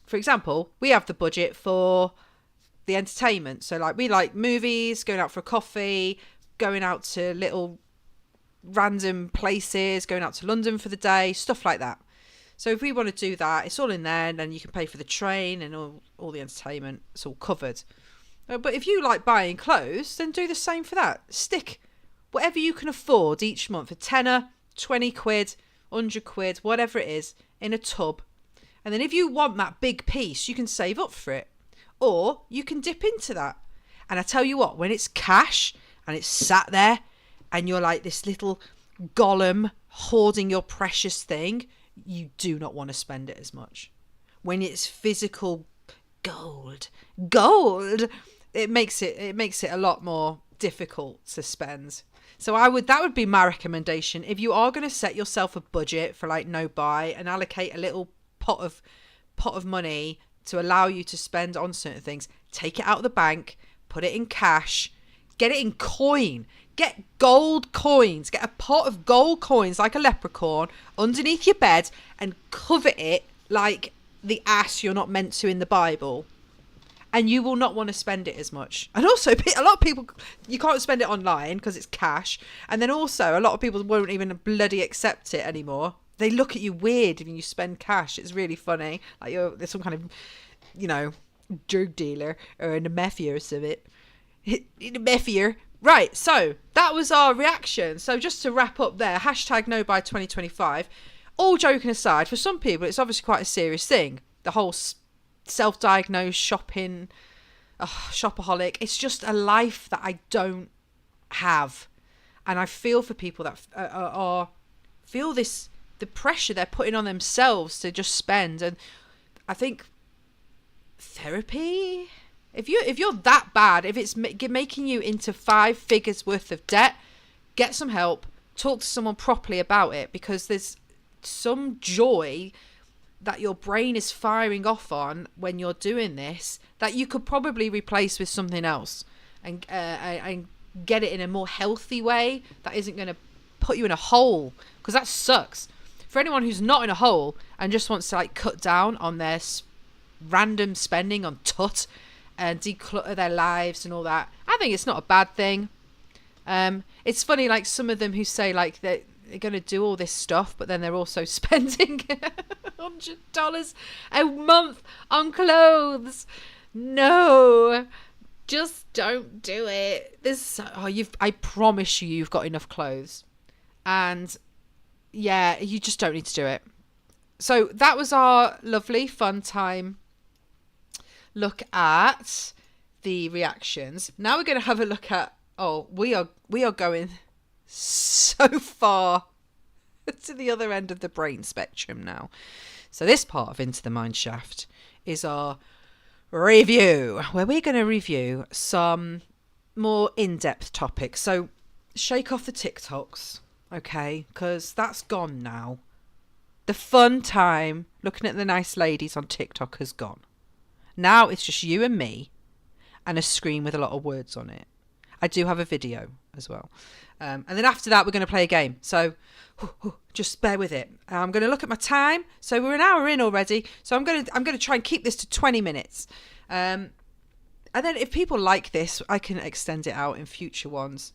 For example, we have the budget for the entertainment. So like we like movies, going out for a coffee, going out to little random places, going out to London for the day, stuff like that. So if we want to do that, it's all in there, and then you can pay for the train and all the entertainment. It's all covered. But if you like buying clothes, then do the same for that. Stick whatever you can afford each month, a tenner, 20 quid, 100 quid, whatever it is, in a tub. And then if you want that big piece, you can save up for it. Or you can dip into that. And I tell you what, when it's cash and it's sat there and you're like this little golem hoarding your precious thing, you do not want to spend it as much. When it's physical gold, it makes it a lot more difficult to spend. So that would be my recommendation. If you are going to set yourself a budget for like nobuy and allocate a little pot of money to allow you to spend on certain things, take it out of the bank, put it in cash, get it in coin. Get gold coins. Get a pot of gold coins like a leprechaun underneath your bed and cover it like the ass you're not meant to in the Bible. And you will not want to spend it as much. And also, a lot of people, you can't spend it online because it's cash. And then also, a lot of people won't even bloody accept it anymore. They look at you weird when you spend cash. It's really funny. Like there's some kind of, drug dealer or in a mafia or something. In a mafia. Right, so that was our reaction. So just to wrap up there, hashtag nobuy2025. All joking aside, for some people, it's obviously quite a serious thing. The whole self-diagnosed shopping, shopaholic. It's just a life that I don't have. And I feel for people that feel the pressure they're putting on themselves to just spend. And I think therapy... If you're that bad, if it's making you into 5 figures worth of debt, get some help. Talk to someone properly about it, because there's some joy that your brain is firing off on when you're doing this that you could probably replace with something else and get it in a more healthy way that isn't going to put you in a hole, because that sucks. For anyone who's not in a hole and just wants to like cut down on their random spending on tut and declutter their lives and all that, I think it's not a bad thing. It's funny, like some of them who say like they're going to do all this stuff, but then they're also spending $100 a month on clothes. No, just don't do it. I promise you've got enough clothes, and yeah, you just don't need to do it. So that was our lovely fun time look at the reactions. Now we're going to have a look at, we are going so far to the other end of the brain spectrum now. So this part of Into the Mindshaft is our review, where we're going to review some more in-depth topics. So shake off the TikToks, okay, because that's gone now. The fun time looking at the nice ladies on TikTok has gone. Now it's just you and me and a screen with a lot of words on it. I do have a video as well. And then after that, we're going to play a game. So just bear with it. I'm going to look at my time. So we're an hour in already. So I'm going to try and keep this to 20 minutes. And then if people like this, I can extend it out in future ones.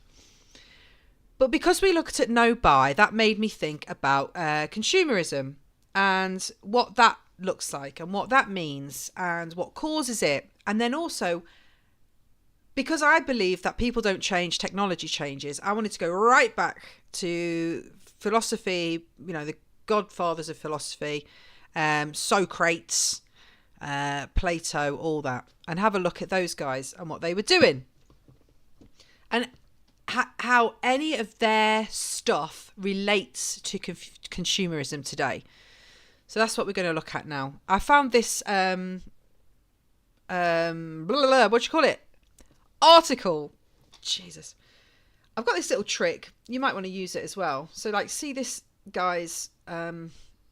But because we looked at nobuy, that made me think about consumerism and what that looks like and what that means and what causes it. And then also, because I believe that people don't change, technology changes, I wanted to go right back to philosophy, the godfathers of philosophy, Socrates, Plato, all that, and have a look at those guys and what they were doing and how any of their stuff relates to consumerism today. So that's what we're going to look at now. I found this, what do you call it? Article. Jesus. I've got this little trick. You might want to use it as well. So like, see this guy's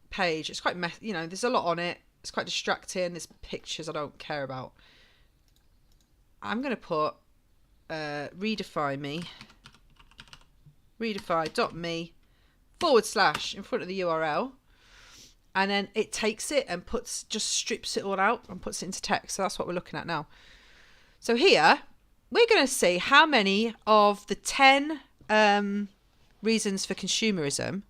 page. It's quite, there's a lot on it. It's quite distracting. There's pictures I don't care about. I'm going to put Readify.me / in front of the URL. And then it takes it and just strips it all out and puts it into text. So that's what we're looking at now. So here, we're going to see how many of the 10 reasons for consumerism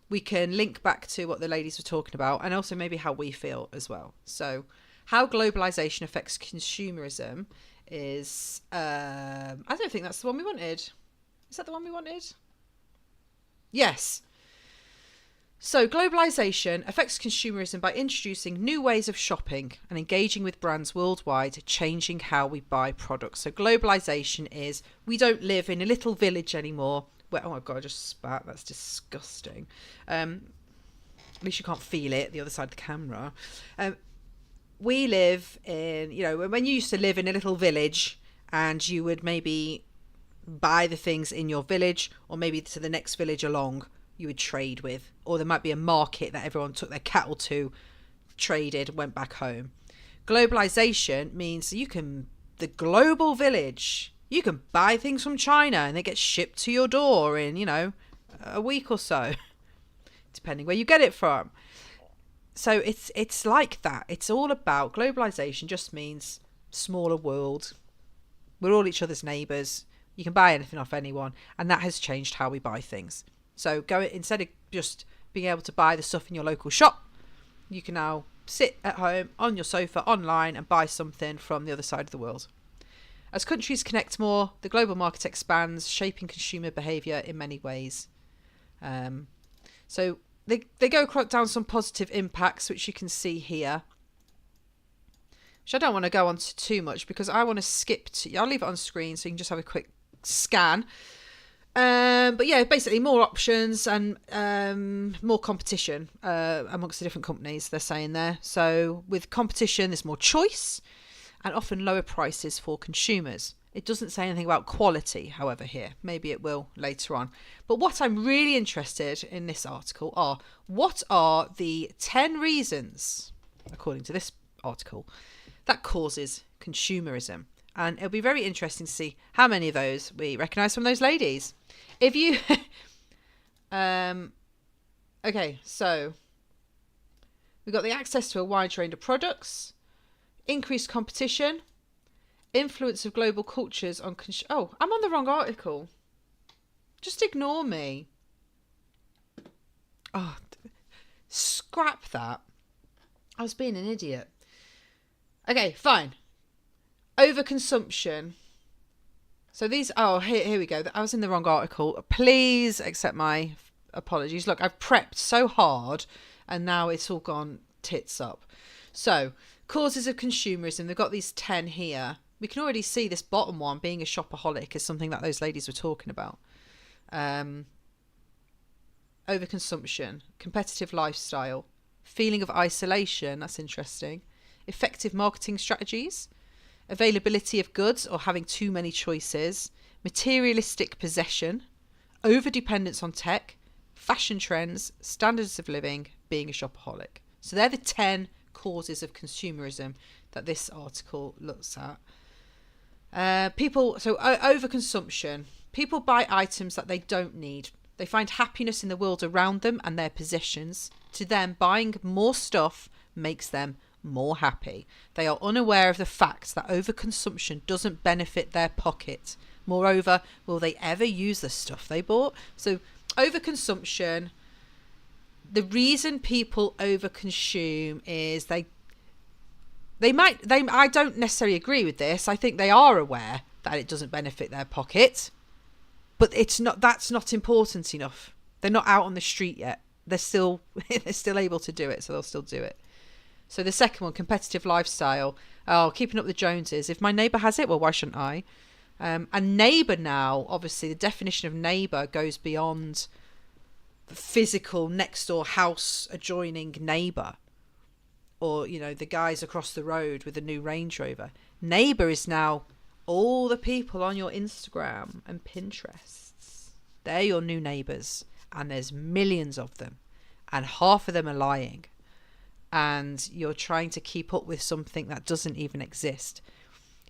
we can link back to what the ladies were talking about, and also maybe how we feel as well. So how globalization affects consumerism is, I don't think that's the one we wanted. Is that the one we wanted? Yes. So globalization affects consumerism by introducing new ways of shopping and engaging with brands worldwide, changing how we buy products. So globalization is, we don't live in a little village anymore where, oh my God, I just spat. That's disgusting. At least you can't feel it the other side of the camera. We live in, when you used to live in a little village and you would maybe buy the things in your village, or maybe to the next village along, you would trade with, or there might be a market that everyone took their cattle to, traded, went back home. Globalization means the global village, you can buy things from China and they get shipped to your door in, a week or so, depending where you get it from. So it's like that. It's all about globalization. Just means smaller world. We're all each other's neighbours. You can buy anything off anyone, and that has changed how we buy things. So instead of just being able to buy the stuff in your local shop, you can now sit at home on your sofa online and buy something from the other side of the world. As countries connect more, the global market expands, shaping consumer behaviour in many ways. So they go down some positive impacts, which you can see here, which I don't want to go on to too much because I want to skip to, I'll leave it on screen so you can just have a quick scan. But yeah, basically more options and more competition amongst the different companies, they're saying there. So with competition, there's more choice and often lower prices for consumers. It doesn't say anything about quality, however, here. Maybe it will later on. But what I'm really interested in this article are, what are the 10 reasons, according to this article, that causes consumerism? And it'll be very interesting to see how many of those we recognise from those ladies. If you... okay, so we've got the access to a wide range of products, increased competition, influence of global cultures on... oh, I'm on the wrong article. Just ignore me. Oh, scrap that. I was being an idiot. Okay, fine. Overconsumption. So these, here we go. I was in the wrong article. Please accept my apologies. Look, I've prepped so hard and now it's all gone tits up. So, causes of consumerism. They've got these 10 here. We can already see this bottom one, being a shopaholic, is something that those ladies were talking about. Overconsumption, competitive lifestyle, feeling of isolation. That's interesting. Effective marketing strategies. Availability of goods or having too many choices, materialistic possession, over-dependence on tech, fashion trends, standards of living, being a shopaholic. So they're the 10 causes of consumerism that this article looks at. Overconsumption. People buy items that they don't need. They find happiness in the world around them and their possessions. To them, buying more stuff makes them more happy. They are unaware of the fact that overconsumption doesn't benefit their pocket. Moreover, will they ever use the stuff they bought? So overconsumption, the reason people overconsume is I don't necessarily agree with this. I think they are aware that it doesn't benefit their pocket, but that's not important enough. They're not out on the street yet. They're still able to do it, so they'll still do it. So the second one, competitive lifestyle. Oh, keeping up the Joneses. If my neighbour has it, well, why shouldn't I? And neighbour now, obviously, the definition of neighbour goes beyond the physical next door house adjoining neighbour. Or, the guys across the road with a new Range Rover. Neighbour is now all the people on your Instagram and Pinterests. They're your new neighbours. And there's millions of them. And half of them are lying. And you're trying to keep up with something that doesn't even exist.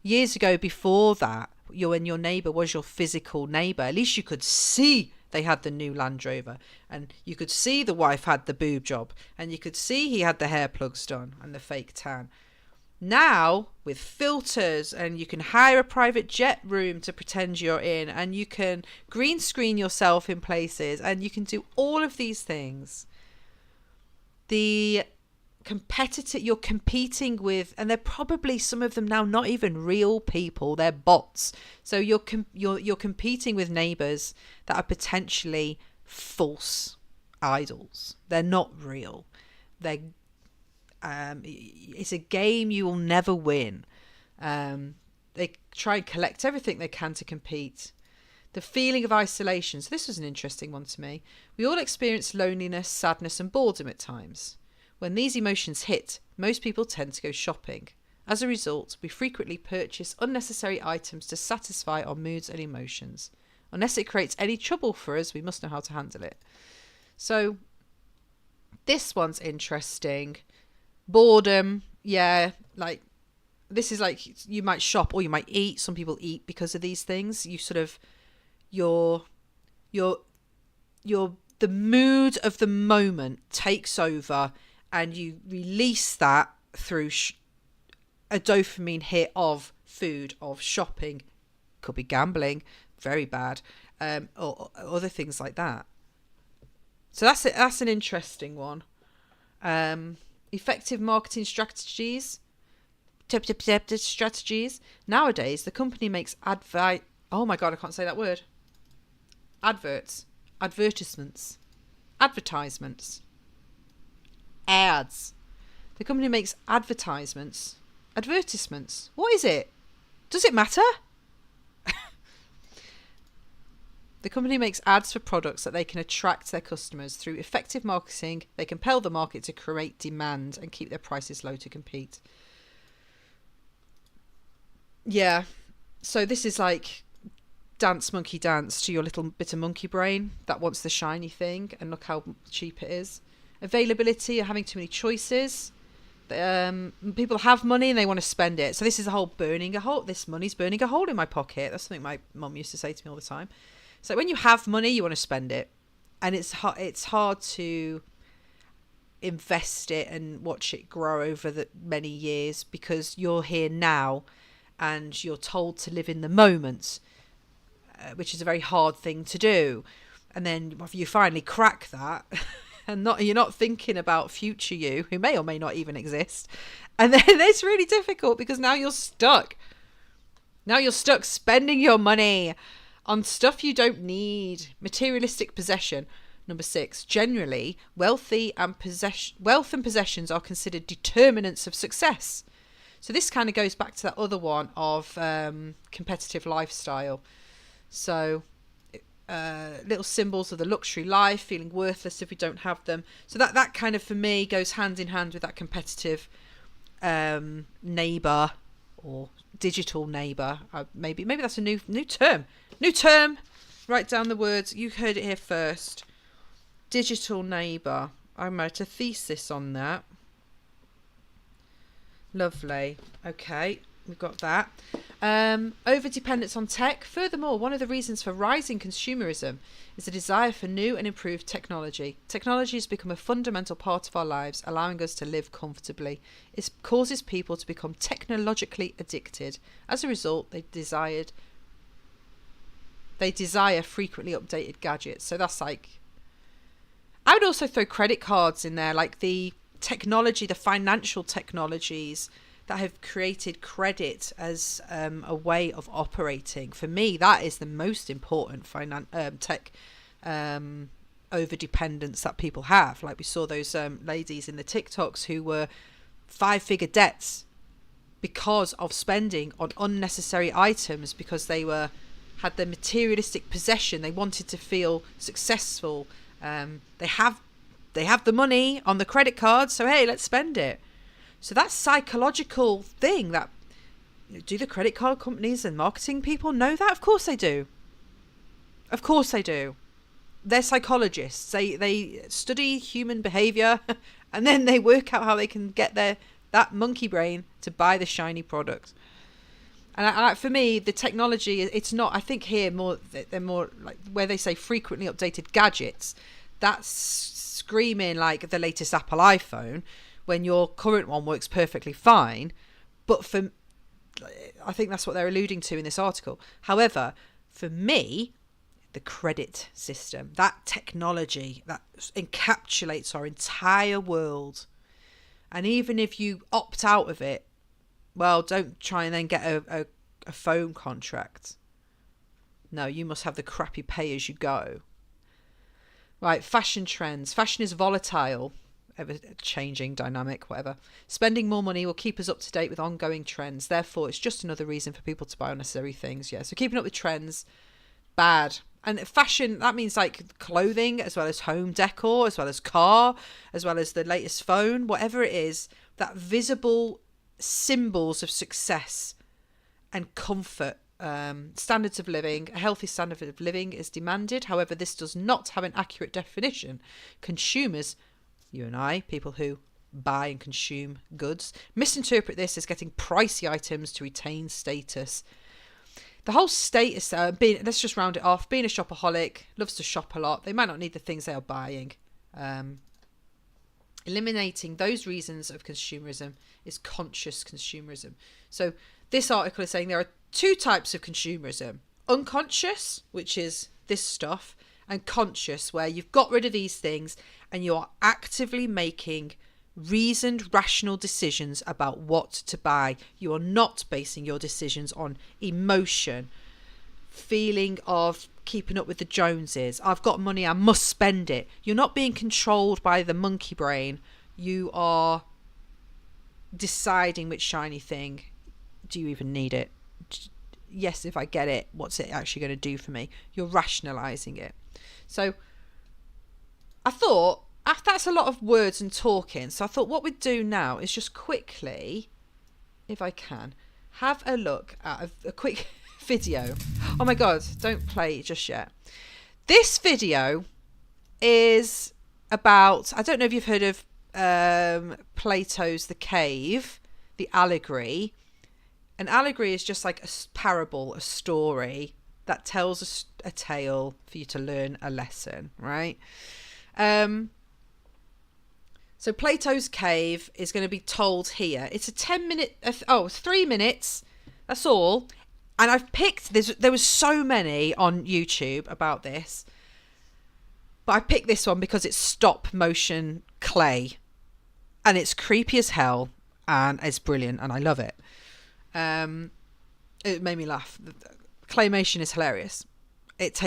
Years ago, before that, when your neighbour was your physical neighbour, at least you could see they had the new Land Rover, and you could see the wife had the boob job, and you could see he had the hair plugs done and the fake tan. Now, with filters, and you can hire a private jet room to pretend you're in, and you can green screen yourself in places, and you can do all of these things. The competitor you're competing with, and they're probably, some of them now, not even real people, they're bots. So you're competing with neighbors that are potentially false idols. They're not real. They're it's a game you will never win. They try and collect everything they can to compete. The feeling of isolation. So this was an interesting one to me. We all experience loneliness, sadness and boredom at times. When these emotions hit, most people tend to go shopping. As a result, we frequently purchase unnecessary items to satisfy our moods and emotions. Unless it creates any trouble for us, we must know how to handle it. So this one's interesting. Boredom, yeah, like this is like, you might shop or you might eat. Some people eat because of these things. You sort of, the mood of the moment takes over, and you release that through a dopamine hit of food, of shopping, could be gambling, very bad, or other things like that. So that's it. That's an interesting one. Effective marketing strategies. Nowadays, the company makes oh my God, I can't say that word. Advertisements. Ads. The company makes advertisements. Advertisements. What is it? Does it matter? The company makes ads for products that they can attract their customers. Through effective marketing, they compel the market to create demand and keep their prices low to compete. Yeah. So this is like dance monkey dance to your little bit of monkey brain that wants the shiny thing, and look how cheap it is. Availability, or having too many choices. People have money and they want to spend it. So this is the whole burning a hole. This money's burning a hole in my pocket. That's something my mum used to say to me all the time. So when you have money, you want to spend it, and it's hard to invest it and watch it grow over the many years, because you're here now and you're told to live in the moment, which is a very hard thing to do. And then you finally crack that and you're not thinking about future you, who may or may not even exist. And then it's really difficult, because now you're stuck. Now you're stuck spending your money on stuff you don't need. Materialistic possession. Number 6. Generally, wealth and possessions are considered determinants of success. So this kind of goes back to that other one of competitive lifestyle. So little symbols of the luxury life, feeling worthless if we don't have them. So that kind of, for me, goes hand in hand with that competitive neighbour, or digital neighbour. Maybe that's a new term. New term. Write down the words. You heard it here first. Digital neighbour. I wrote a thesis on that. Lovely. Okay, we've got that. Over dependence on tech. Furthermore, one of the reasons for rising consumerism is the desire for new and improved technology. Technology has become a fundamental part of our lives, allowing us to live comfortably. It causes people to become technologically addicted. As a result, they desire frequently updated gadgets. So that's like, I would also throw credit cards in there, like the technology, the financial technologies that have created credit as a way of operating. For me, that is the most important tech over dependence that people have. Like we saw those ladies in the TikToks who were 5-figure debts because of spending on unnecessary items, because they had the materialistic possession. They wanted to feel successful. They have the money on the credit card, so hey, let's spend it. So that psychological thing, that, do the credit card companies and marketing people know that? Of course they do. Of course they do. They're psychologists. They study human behavior and then they work out how they can get that monkey brain to buy the shiny product. And for me, the technology, it's not, I think here more, they're more like where they say frequently updated gadgets, that's screaming like the latest Apple iPhone when your current one works perfectly fine. But I think that's what they're alluding to in this article. However, for me, the credit system, that technology that encapsulates our entire world. And even if you opt out of it, well, don't try and then get a phone contract. No, you must have the crappy pay as you go. Right, fashion trends. Fashion is volatile, ever changing, dynamic, whatever. Spending more money will keep us up to date with ongoing trends. Therefore, it's just another reason for people to buy unnecessary things. Yeah, so keeping up with trends, bad. And fashion, that means like clothing, as well as home decor, as well as car, as well as the latest phone, whatever it is, that visible symbols of success and comfort, standards of living. A healthy standard of living is demanded. However, this does not have an accurate definition. Consumers, you and I, people who buy and consume goods, misinterpret this as getting pricey items to retain status. The whole status, let's just round it off, being a shopaholic, loves to shop a lot. They might not need the things they are buying. Eliminating those reasons of consumerism is conscious consumerism. So this article is saying there are two types of consumerism. Unconscious, which is this stuff, and conscious, where you've got rid of these things and you are actively making reasoned, rational decisions about what to buy. You are not basing your decisions on emotion, feeling of keeping up with the Joneses. I've got money, I must spend it. You're not being controlled by the monkey brain. You are deciding which shiny thing, do you even need it? Yes, if I get it, what's it actually going to do for me? You're rationalizing it. So I thought, that's a lot of words and talking. So I thought what we'd do now is just quickly, if I can, have a look at a quick video. Oh my God, don't play it just yet. This video is about, I don't know if you've heard of Plato's The Cave, the allegory. An allegory is just like a parable, a story that tells a tale for you to learn a lesson, right? So Plato's Cave is going to be told here. It's a 3 minutes. That's all. And I've picked, there was so many on YouTube about this, but I picked this one because it's stop motion clay and it's creepy as hell and it's brilliant and I love it. It made me laugh. Claymation is hilarious. It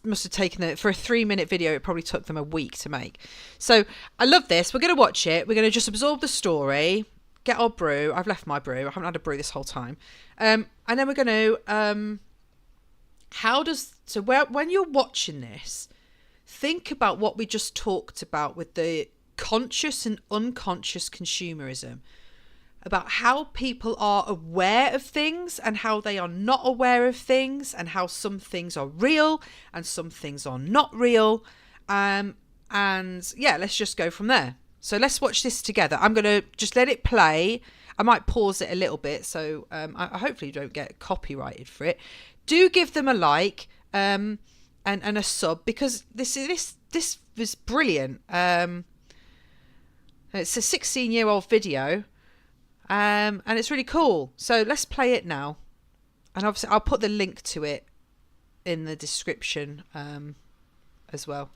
must have taken it for a 3 minute video. It probably took them a week to make. So I love this. We're going to watch it. We're going to just absorb the story, get our brew. I've left my brew. I haven't had a brew this whole time. And then we're going to, when you're watching this, think about what we just talked about with the conscious and unconscious consumerism, about how people are aware of things and how they are not aware of things, and how some things are real and some things are not real. And yeah, let's just go from there. So let's watch this together. I'm going to just let it play. I might pause it a little bit, so I hopefully don't get copyrighted for it. Do give them a like and a sub, because this was brilliant. It's a 16-year-old video. And it's really cool. So let's play it now. And obviously I'll put the link to it in the description as well.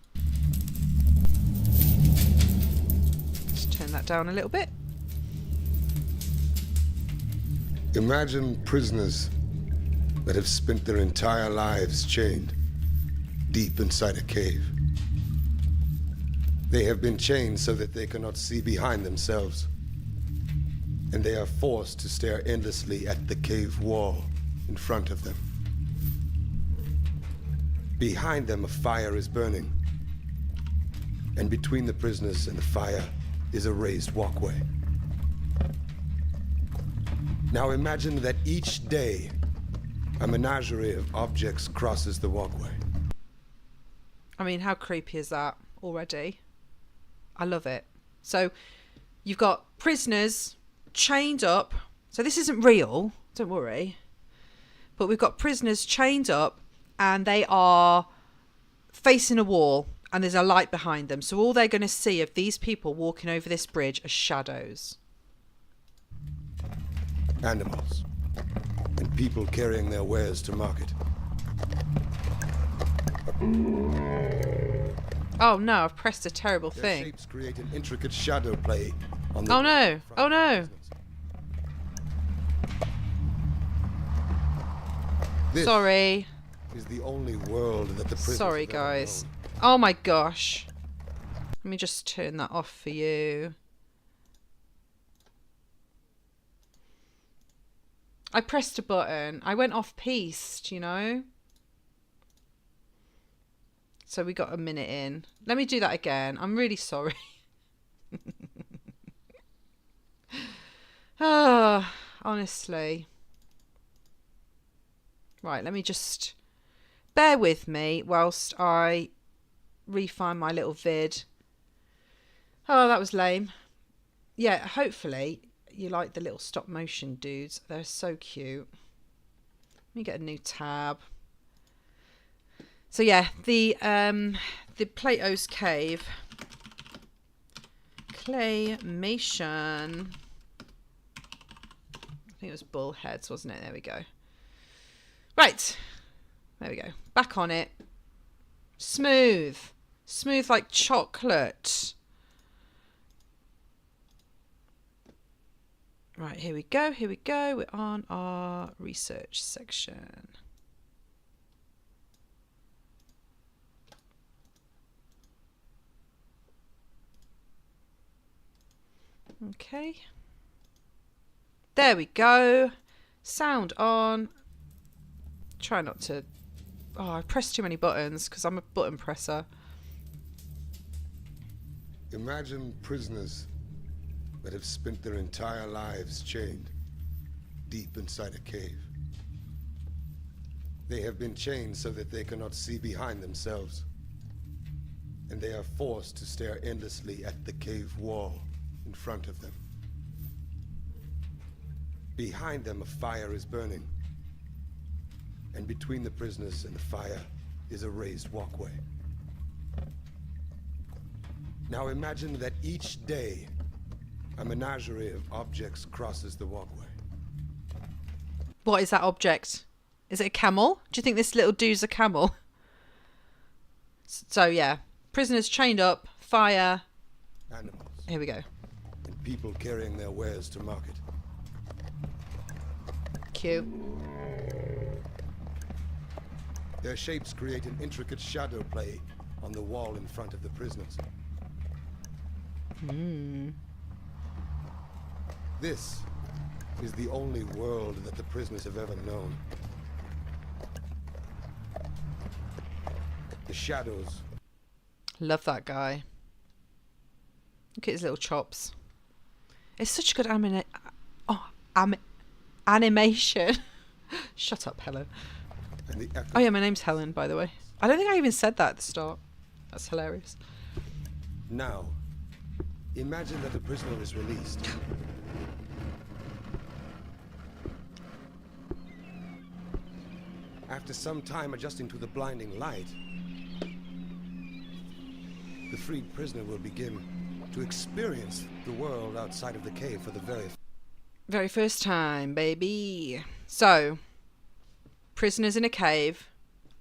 Just turn that down a little bit. Imagine prisoners that have spent their entire lives chained deep inside a cave. They have been chained so that they cannot see behind themselves. And they are forced to stare endlessly at the cave wall in front of them. Behind them, a fire is burning. And between the prisoners and the fire is a raised walkway. Now imagine that each day, a menagerie of objects crosses the walkway. I mean, how creepy is that already? I love it. So you've got prisoners chained up. So this isn't real, don't worry. but we've got prisoners chained up and they are facing a wall and there's a light behind them. So all they're going to see of these people walking over this bridge are shadows. Animals. And people carrying their wares to market. Oh no, I've pressed a terrible Their thing. shapes create an intricate shadow play on the Oh no, oh no. This Sorry. is the only world that the prisoners Sorry, have ever guys. known. Oh my gosh. Let me just turn that off for you. I pressed a button. I went off piste, you know? So we got a minute in. Let me do that again. I'm really sorry. Ah, honestly. Right, let me just bear with me whilst I refine my little vid. Oh, that was lame. Yeah, hopefully you like the little stop motion dudes. They're so cute. Let me get a new tab. So yeah, the Plato's Cave claymation. I think it was bull heads, wasn't it? There we go. Right. There we go. Back on it. Smooth. Smooth like chocolate. Right, here we go. Here we go. We're on our research section. Okay. There we go. Sound on. Try not to... Oh, I pressed too many buttons because I'm a button presser. Imagine prisoners that have spent their entire lives chained deep inside a cave. They have been chained so that they cannot see behind themselves. And they are forced to stare endlessly at the cave wall in front of them. Behind them, a fire is burning. And between the prisoners and the fire is a raised walkway. Now imagine that each day, a menagerie of objects crosses the walkway. What is that object? Is it a camel? Do you think this little dude's a camel? So yeah, prisoners chained up, fire. Animals. Here we go. And people carrying their wares to market. Cute. Their shapes create an intricate shadow play on the wall in front of the prisoners. This is the only world that the prisoners have ever known. The shadows. Love that guy. Look at his little chops. It's such good animation. Shut up, Helen. And the echo. Oh yeah, my name's Helen, by the way. I don't think I even said that at the start. That's hilarious. Now, imagine that the prisoner is released. After some time adjusting to the blinding light, the freed prisoner will begin to experience the world outside of the cave for the very first time, baby. So, prisoners in a cave,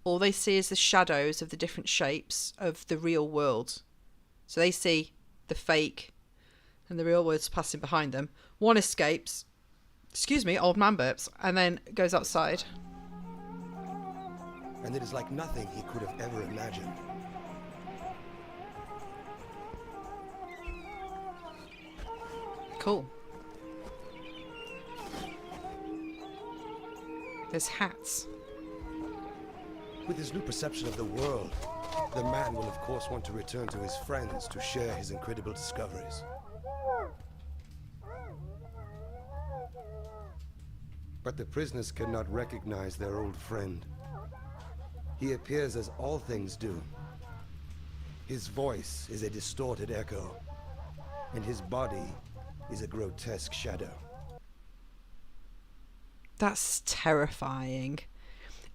all they see is the shadows of the different shapes of the real world. So they see the fake and the real world's passing behind them. One escapes, excuse me, old man burps, and then goes outside. And it is like nothing he could have ever imagined. Cool. There's hats. With his new perception of the world, the man will of course want to return to his friends to share his incredible discoveries. But the prisoners cannot recognize their old friend. He appears as all things do. His voice is a distorted echo, and his body is a grotesque shadow. That's terrifying.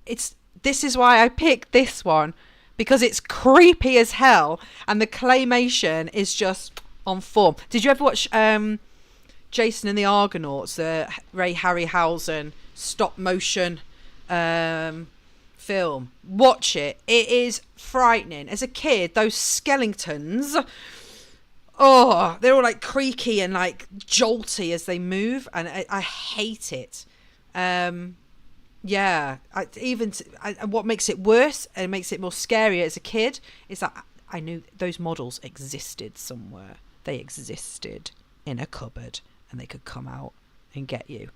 this is why I picked this one, because it's creepy as hell and the claymation is just on form. Did you ever watch Jason and the Argonauts, the Ray Harryhausen stop motion film? Watch it. It is frightening. As a kid, those skeletons, oh, they're all like creaky and like jolty as they move, and I hate it. Yeah, what makes it worse and makes it more scary as a kid is that I knew those models existed somewhere. They existed in a cupboard and they could come out and get you.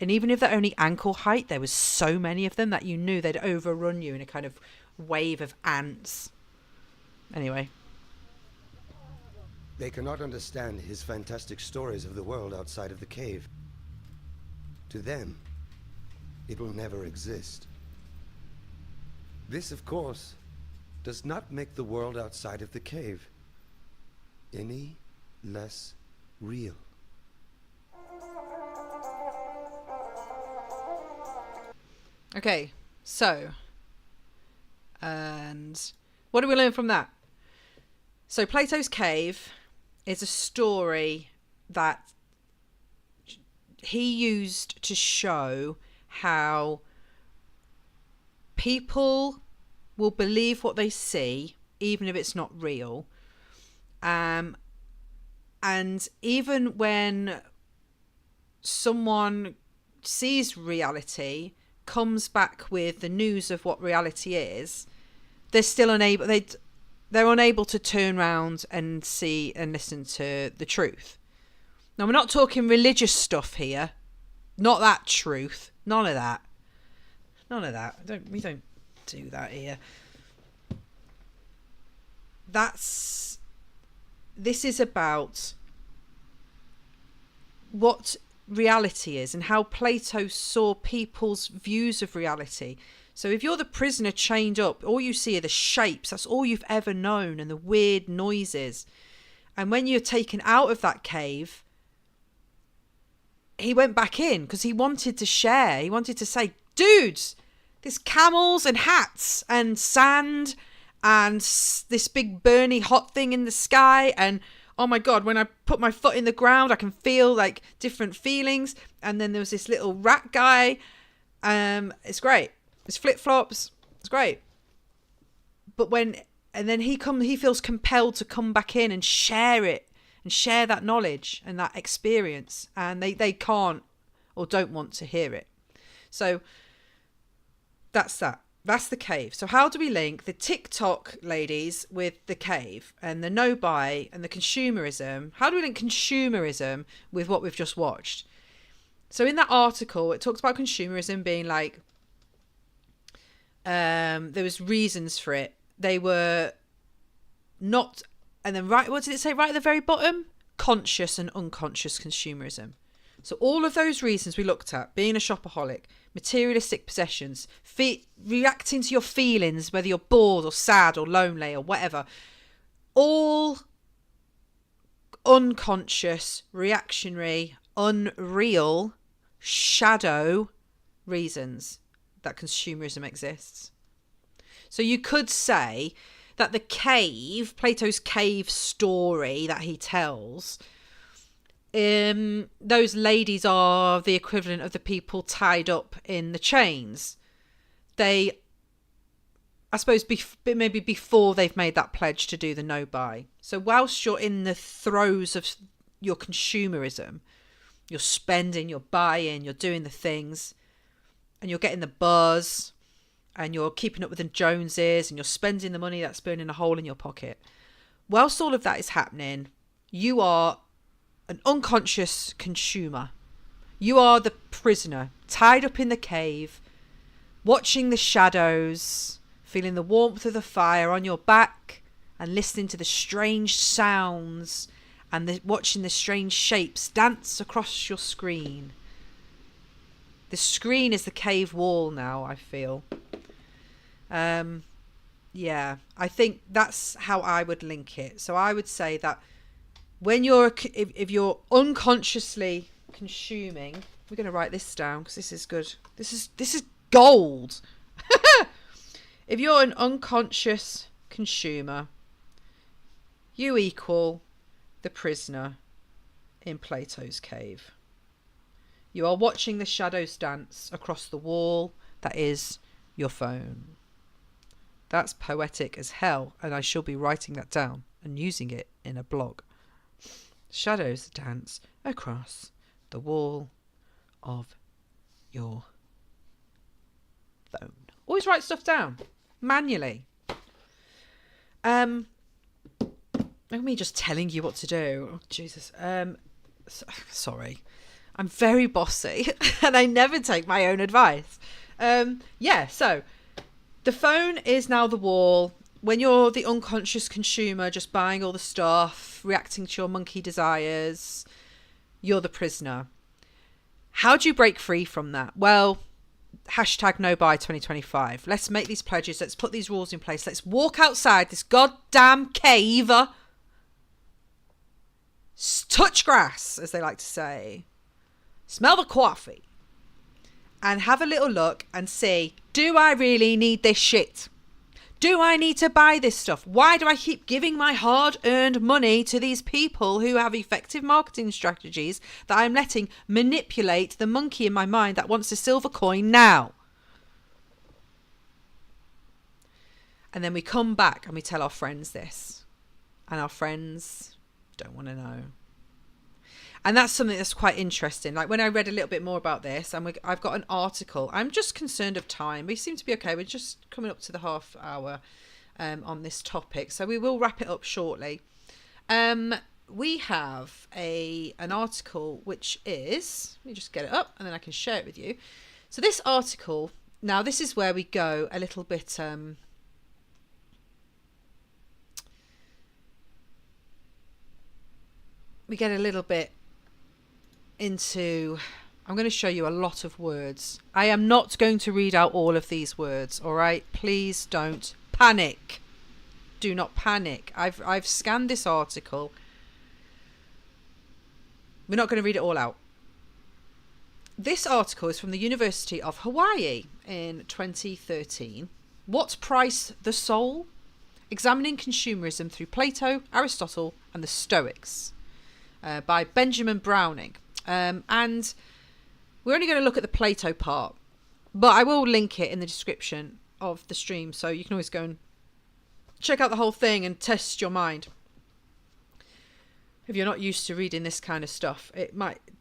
And even if they're only ankle height, there was so many of them that you knew they'd overrun you in a kind of wave of ants. Anyway. They cannot understand his fantastic stories of the world outside of the cave. To them, it will never exist. This, of course, does not make the world outside of the cave any less real. Okay, so, and what do we learn from that? So Plato's Cave is a story that he used to show how people will believe what they see, even if it's not real. And even when someone sees reality, comes back with the news of what reality is, they're still unable, they're unable to turn around and see and listen to the truth. Now, we're not talking religious stuff here. Not that truth. None of that. None of that. We don't do that here. This is about what reality is and how Plato saw people's views of reality. So if you're the prisoner chained up, all you see are the shapes. That's all you've ever known, and the weird noises. And when you're taken out of that cave, he went back in because he wanted to share. He wanted to say, dudes, there's camels and hats and sand and this big burny hot thing in the sky, and oh my God, when I put my foot in the ground, I can feel like different feelings. And then there was this little rat guy. It's great. It's flip-flops. It's great. But then he feels compelled to come back in and share it and share that knowledge and that experience. And they can't or don't want to hear it. So that's that. That's the cave. So how do we link the TikTok ladies with the cave and the no-buy and the consumerism? How do we link consumerism with what we've just watched? So in that article, it talks about consumerism being like, there was reasons for it. They were not, and then right, what did it say right at the very bottom? Conscious and unconscious consumerism. So all of those reasons we looked at, being a shopaholic, materialistic possessions, reacting to your feelings, whether you're bored or sad or lonely or whatever, all unconscious, reactionary, unreal, shadow reasons that consumerism exists. So you could say that the cave, Plato's cave story that he tells, those ladies are the equivalent of the people tied up in the chains. They, I suppose, maybe before they've made that pledge to do the no-buy. So whilst you're in the throes of your consumerism, you're spending, you're buying, you're doing the things, and you're getting the buzz, and you're keeping up with the Joneses, and you're spending the money that's burning a hole in your pocket. Whilst all of that is happening, you are an unconscious consumer. You are the prisoner, tied up in the cave, watching the shadows, feeling the warmth of the fire on your back, and listening to the strange sounds and watching the strange shapes dance across your screen. The screen is the cave wall now, I feel. Yeah, I think that's how I would link it. So I would say that when if you're unconsciously consuming, we're going to write this down because this is good. This is gold. If you're an unconscious consumer, you equal the prisoner in Plato's cave. You are watching the shadows dance across the wall that is your phone. That's poetic as hell, and I shall be writing that down and using it in a blog. Shadows dance across the wall of your phone. Always write stuff down manually. Look at me just telling you what to do. Oh, Jesus. Sorry. I'm very bossy and I never take my own advice. So the phone is now the wall. When you're the unconscious consumer, just buying all the stuff, reacting to your monkey desires, you're the prisoner. How do you break free from that? Well, hashtag nobuy 2025. Let's make these pledges. Let's put these rules in place. Let's walk outside this goddamn cave. Touch grass, as they like to say. Smell the coffee. And have a little look and see, do I really need this shit? Do I need to buy this stuff? Why do I keep giving my hard-earned money to these people who have effective marketing strategies that I'm letting manipulate the monkey in my mind that wants a silver coin now? And then we come back and we tell our friends this. And our friends don't want to know. And that's something that's quite interesting. Like when I read a little bit more about this, and I've got an article. I'm just concerned of time. We seem to be okay. We're just coming up to the half hour on this topic. So we will wrap it up shortly. We have an article which is, let me just get it up and then I can share it with you. So this article, now this is where we go a little bit... we get a little bit into, I'm going to show you a lot of words. I am not going to read out all of these words, all right? Please don't panic. Do not panic. I've scanned this article. We're not going to read it all out. This article is from the University of Hawaii in 2013. What Price the Soul? Examining Consumerism through Plato, Aristotle and the Stoics. By Benjamin Browning. And we're only going to look at the Plato part, but I will link it in the description of the stream, so you can always go and check out the whole thing and test your mind. If you're not used to reading this kind of stuff,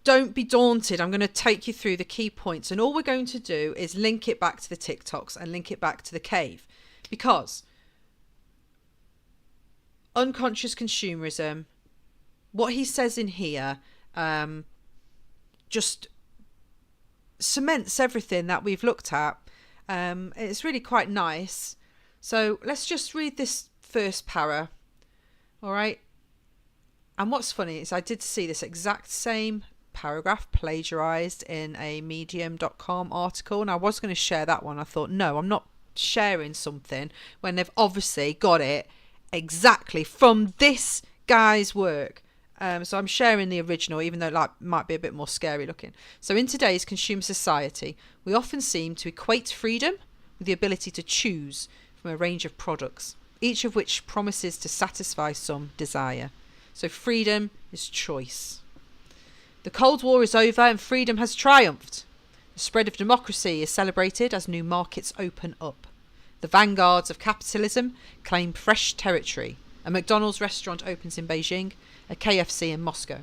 don't be daunted. I'm going to take you through the key points, and all we're going to do is link it back to the TikToks and link it back to the cave, because unconscious consumerism, what he says in here just cements everything that we've looked at. It's really quite nice. So let's just read this first para. All right. And what's funny is I did see this exact same paragraph plagiarized in a medium.com article, and I was going to share that one. I thought, no, I'm not sharing something when they've obviously got it exactly from this guy's work. So I'm sharing the original, even though it might be a bit more scary looking. So in today's consumer society, we often seem to equate freedom with the ability to choose from a range of products, each of which promises to satisfy some desire. So freedom is choice. The Cold War is over and freedom has triumphed. The spread of democracy is celebrated as new markets open up. The vanguards of capitalism claim fresh territory. A McDonald's restaurant opens in Beijing, a KFC in Moscow.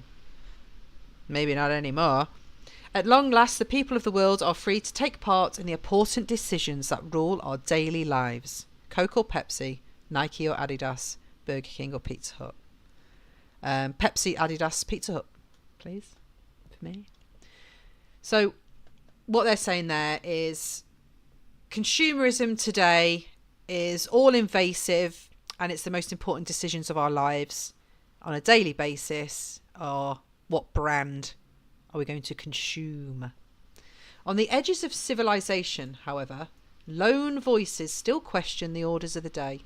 Maybe not anymore. At long last, the people of the world are free to take part in the important decisions that rule our daily lives. Coke or Pepsi, Nike or Adidas, Burger King or Pizza Hut. Pepsi, Adidas, Pizza Hut, please, for me. So what they're saying there is consumerism today is all invasive, and it's the most important decisions of our lives on a daily basis are what brand are we going to consume. On the edges of civilization, however, lone voices still question the orders of the day.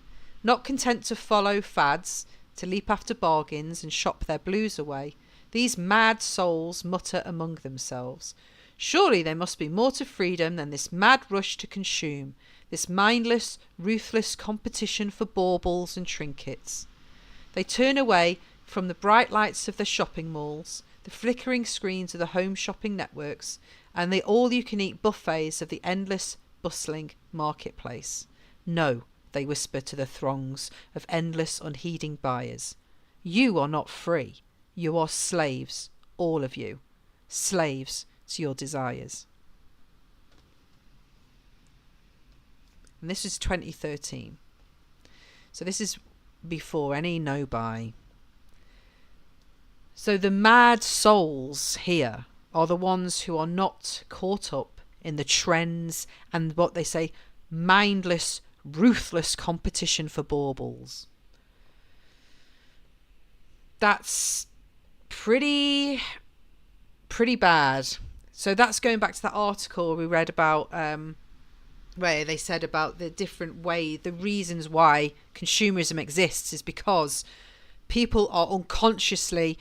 Not content to follow fads, to leap after bargains and shop their blues away, these mad souls mutter among themselves. Surely there must be more to freedom than this mad rush to consume, this mindless, ruthless competition for baubles and trinkets. They turn away from the bright lights of the shopping malls, the flickering screens of the home shopping networks, and the all-you-can-eat buffets of the endless, bustling marketplace. No, they whisper to the throngs of endless, unheeding buyers. You are not free. You are slaves, all of you. Slaves to your desires. And this is 2013. So this is before any nobuy. So the mad souls here are the ones who are not caught up in the trends and what they say, mindless, ruthless competition for baubles. That's pretty bad. So that's going back to that article we read about, where they said about the different way, the reasons why consumerism exists is because people are unconsciously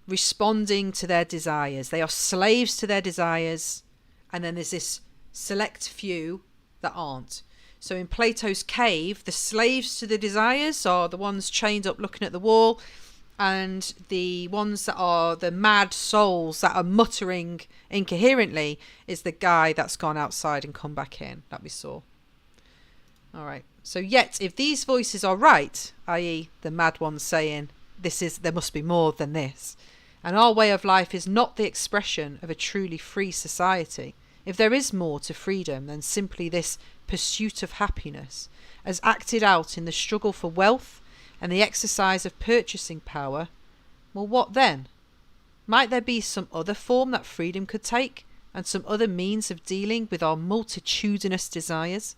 responding to their desires. They are slaves to their desires, and then there's this select few that aren't. So in Plato's Cave, the slaves to the desires are the ones chained up looking at the wall, and the ones that are the mad souls that are muttering incoherently is the guy that's gone outside and come back in that we saw. All right. So yet, if these voices are right, i.e. the mad ones saying there must be more than this, and our way of life is not the expression of a truly free society, if there is more to freedom than simply this pursuit of happiness, as acted out in the struggle for wealth and the exercise of purchasing power, well, what then? Might there be some other form that freedom could take, and some other means of dealing with our multitudinous desires?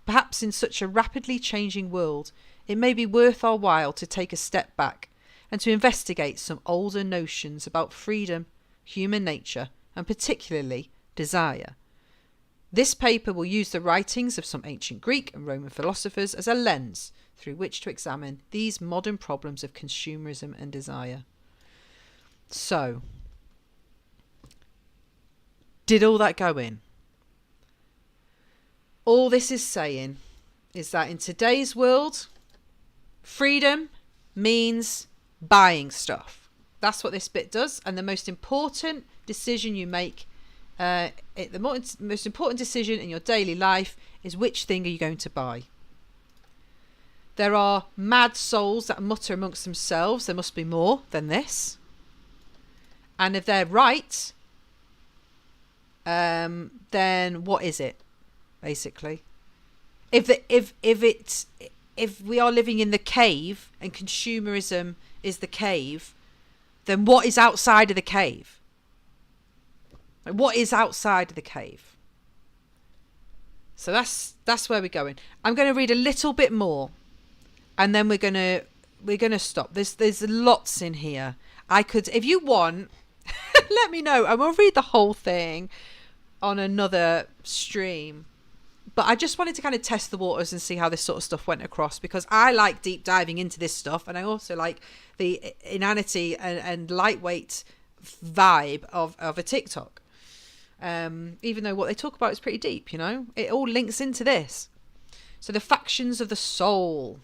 Perhaps in such a rapidly changing world, it may be worth our while to take a step back and to investigate some older notions about freedom, human nature, and particularly desire. This paper will use the writings of some ancient Greek and Roman philosophers as a lens through which to examine these modern problems of consumerism and desire. So, did all that go in? All this is saying is that in today's world, freedom means buying stuff. That's what this bit does. And the most important decision you make, the most important decision in your daily life is which thing are you going to buy. There are mad souls that mutter amongst themselves, there must be more than this. And if they're right, then what is it, basically? If we are living in the cave and consumerism is the cave, then what is outside of the cave? Like, what is outside of the cave? So that's where we're going. I'm going to read a little bit more, and then we're gonna stop. There's lots in here. I could, if you want, let me know, and we'll read the whole thing on another stream. But I just wanted to kind of test the waters and see how this sort of stuff went across, because I like deep diving into this stuff, and I also like the inanity and lightweight vibe of a TikTok. Even though what they talk about is pretty deep, you know, it all links into this. So the factions of the soul.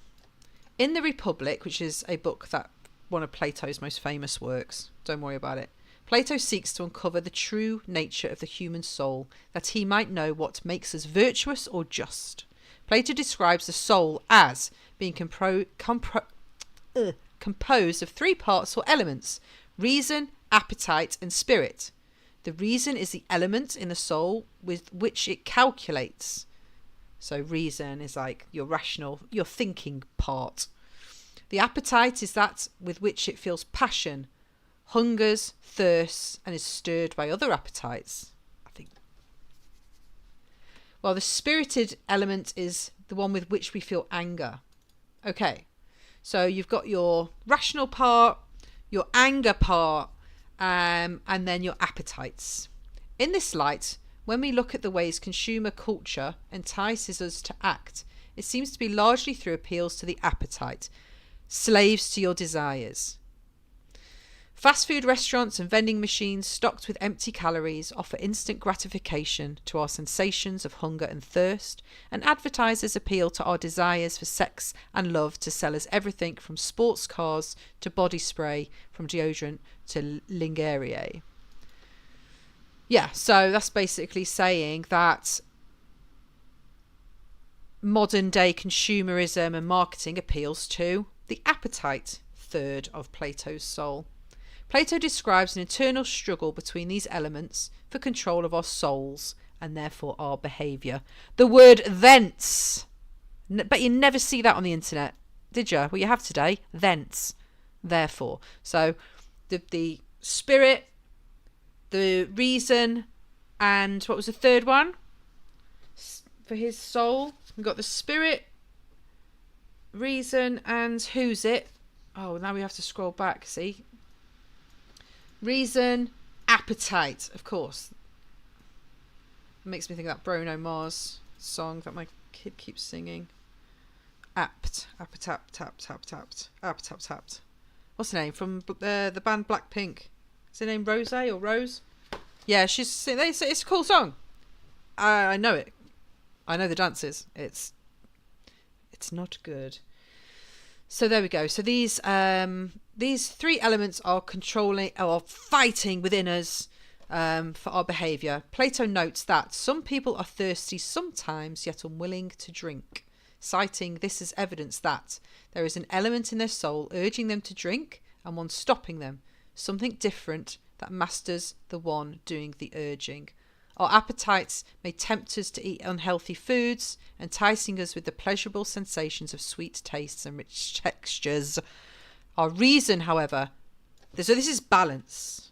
In the Republic, which is a book that one of Plato's most famous works, don't worry about it, Plato seeks to uncover the true nature of the human soul, that he might know what makes us virtuous or just. Plato describes the soul as being composed of three parts or elements: reason, appetite, and spirit. The reason is the element in the soul with which it calculates. So reason is like your rational, your thinking part. The appetite is that with which it feels passion, hungers, thirsts, and is stirred by other appetites, I think. Well, the spirited element is the one with which we feel anger. Okay, so you've got your rational part, your anger part, and then your appetites. In this light, when we look at the ways consumer culture entices us to act, it seems to be largely through appeals to the appetite, slaves to your desires. Fast food restaurants and vending machines stocked with empty calories offer instant gratification to our sensations of hunger and thirst, and advertisers appeal to our desires for sex and love to sell us everything from sports cars to body spray, from deodorant to lingerie. Yeah, so that's basically saying that modern day consumerism and marketing appeals to the appetite third of Plato's soul. Plato describes an internal struggle between these elements for control of our souls and therefore our behaviour. The word thence. Bet you never see that on the internet, did you? Well, you have today. Thence. Therefore. So the spirit, the reason, and what was the third one? For his soul. We've got the spirit, reason, and who's it? Oh, now we have to scroll back, see? Reason, appetite, of course. It makes me think of that Bruno Mars song that my kid keeps singing. Appetite. What's her name? From the band Blackpink. Is her name Rose or Rose? Yeah, it's a cool song. I know it. I know the dances. It's not good. So there we go. So these three elements are controlling or fighting within us for our behaviour. Plato notes that some people are thirsty sometimes, yet unwilling to drink, citing this as evidence that there is an element in their soul urging them to drink and one stopping them, something different that masters the one doing the urging. Our appetites may tempt us to eat unhealthy foods, enticing us with the pleasurable sensations of sweet tastes and rich textures. Our reason, however, so this is balance.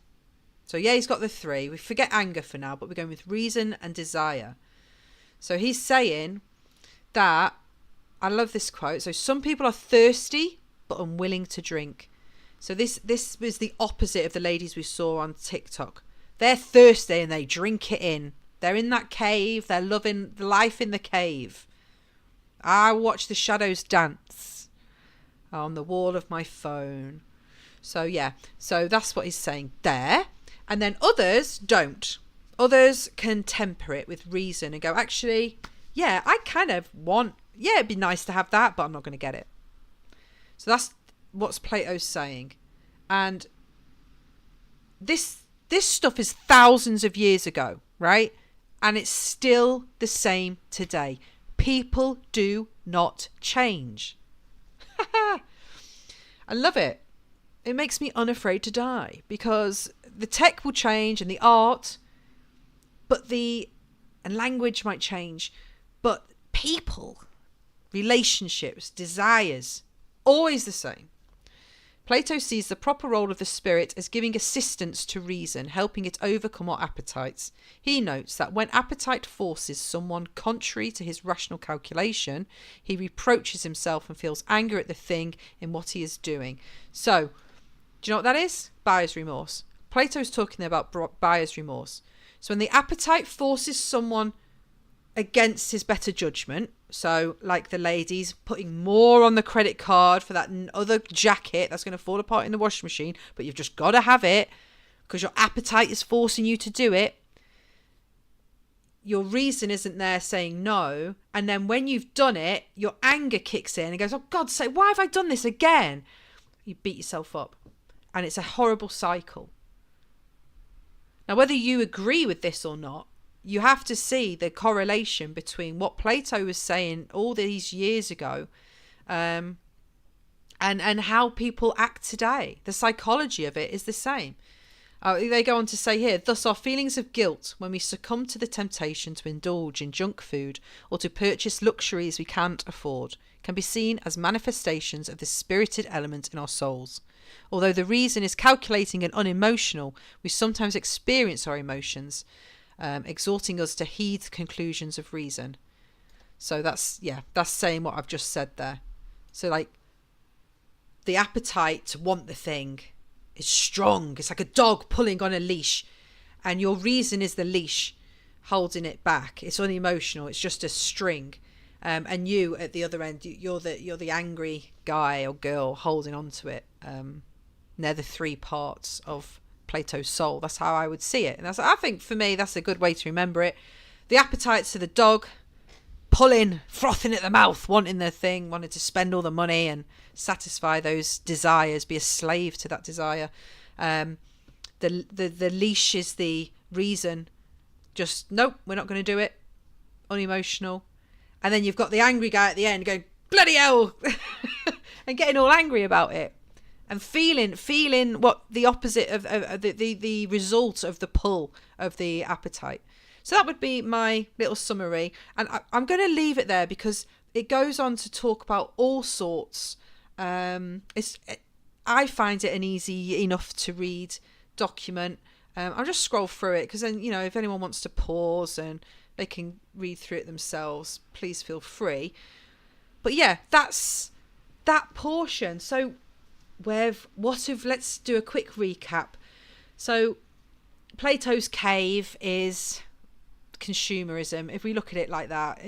So yeah, he's got the three. We forget anger for now, but we're going with reason and desire. So he's saying that, I love this quote, so some people are thirsty but unwilling to drink. So this was the opposite of the ladies we saw on TikTok. They're thirsty and they drink it in. They're in that cave. They're loving life in the cave. I watch the shadows dance on the wall of my phone. So yeah, so that's what he's saying there. And then others don't. Others can temper it with reason and go, actually, yeah, I kind of want, yeah, it'd be nice to have that, but I'm not going to get it. So that's what Plato's saying. And this stuff is thousands of years ago, right? And it's still the same today. People do not change. I love it. It makes me unafraid to die, because the tech will change and the art, and language might change, but people, relationships, desires, always the same. Plato sees the proper role of the spirit as giving assistance to reason, helping it overcome our appetites. He notes that when appetite forces someone contrary to his rational calculation, he reproaches himself and feels anger at the thing in what he is doing. So, do you know what that is? Buyer's remorse. Plato's talking about buyer's remorse. So when the appetite forces someone against his better judgment, so like the ladies putting more on the credit card for that other jacket that's going to fall apart in the washing machine, but you've just got to have it because your appetite is forcing you to do it. Your reason isn't there saying no. And then when you've done it, your anger kicks in and goes, oh, God's sake, why have I done this again? You beat yourself up. And it's a horrible cycle. Now, whether you agree with this or not, you have to see the correlation between what Plato was saying all these years ago and how people act today. The psychology of it is the same. They go on to say here, thus our feelings of guilt when we succumb to the temptation to indulge in junk food or to purchase luxuries we can't afford can be seen as manifestations of the spirited element in our souls. Although the reason is calculating and unemotional, we sometimes experience our emotions, exhorting us to heed the conclusions of reason. So that's saying what I've just said there. So like the appetite to want the thing is strong. It's like a dog pulling on a leash, and your reason is the leash holding it back. It's unemotional. It's just a string. And you at the other end, you're the angry guy or girl holding on to it. they're the three parts of Plato's soul. That's how I would see it. And I think for me, that's a good way to remember it. The appetites of the dog, pulling, frothing at the mouth, wanting their thing, wanting to spend all the money and satisfy those desires, be a slave to that desire. The leash is the reason. Just, nope, we're not going to do it. Unemotional. And then you've got the angry guy at the end going, bloody hell, and getting all angry about it. And feeling what the opposite of the result of the pull of the appetite. So that would be my little summary. And I'm going to leave it there because it goes on to talk about all sorts. I find it an easy enough to read document. I'll just scroll through it because then, if anyone wants to pause and they can read through it themselves, please feel free. But yeah, that's that portion. So let's do a quick recap. So Plato's Cave is consumerism, if we look at it like that.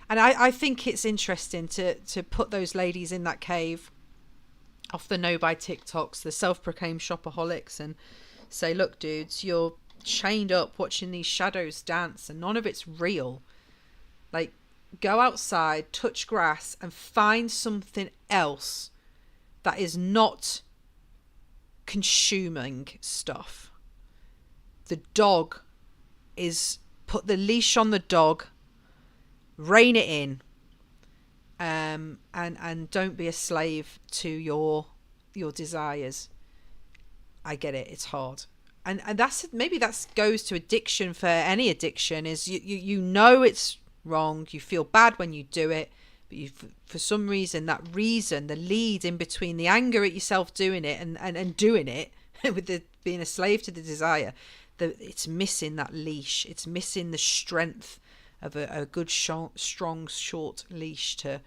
And I think it's interesting to put those ladies in that cave off the nobuy TikToks, the self-proclaimed shopaholics, and say, look dudes, you're chained up watching these shadows dance and none of it's real. Like, go outside, touch grass and find something else that is not consuming stuff. The dog is, put the leash on the dog, rein it in, and don't be a slave to your desires. I get it, it's hard. And maybe that goes to addiction. For any addiction is you know it's wrong, you feel bad when you do it, but for some reason, the lead in between the anger at yourself doing it and doing it with being a slave to the desire, it's missing that leash. It's missing the strength of a good, strong, short leash to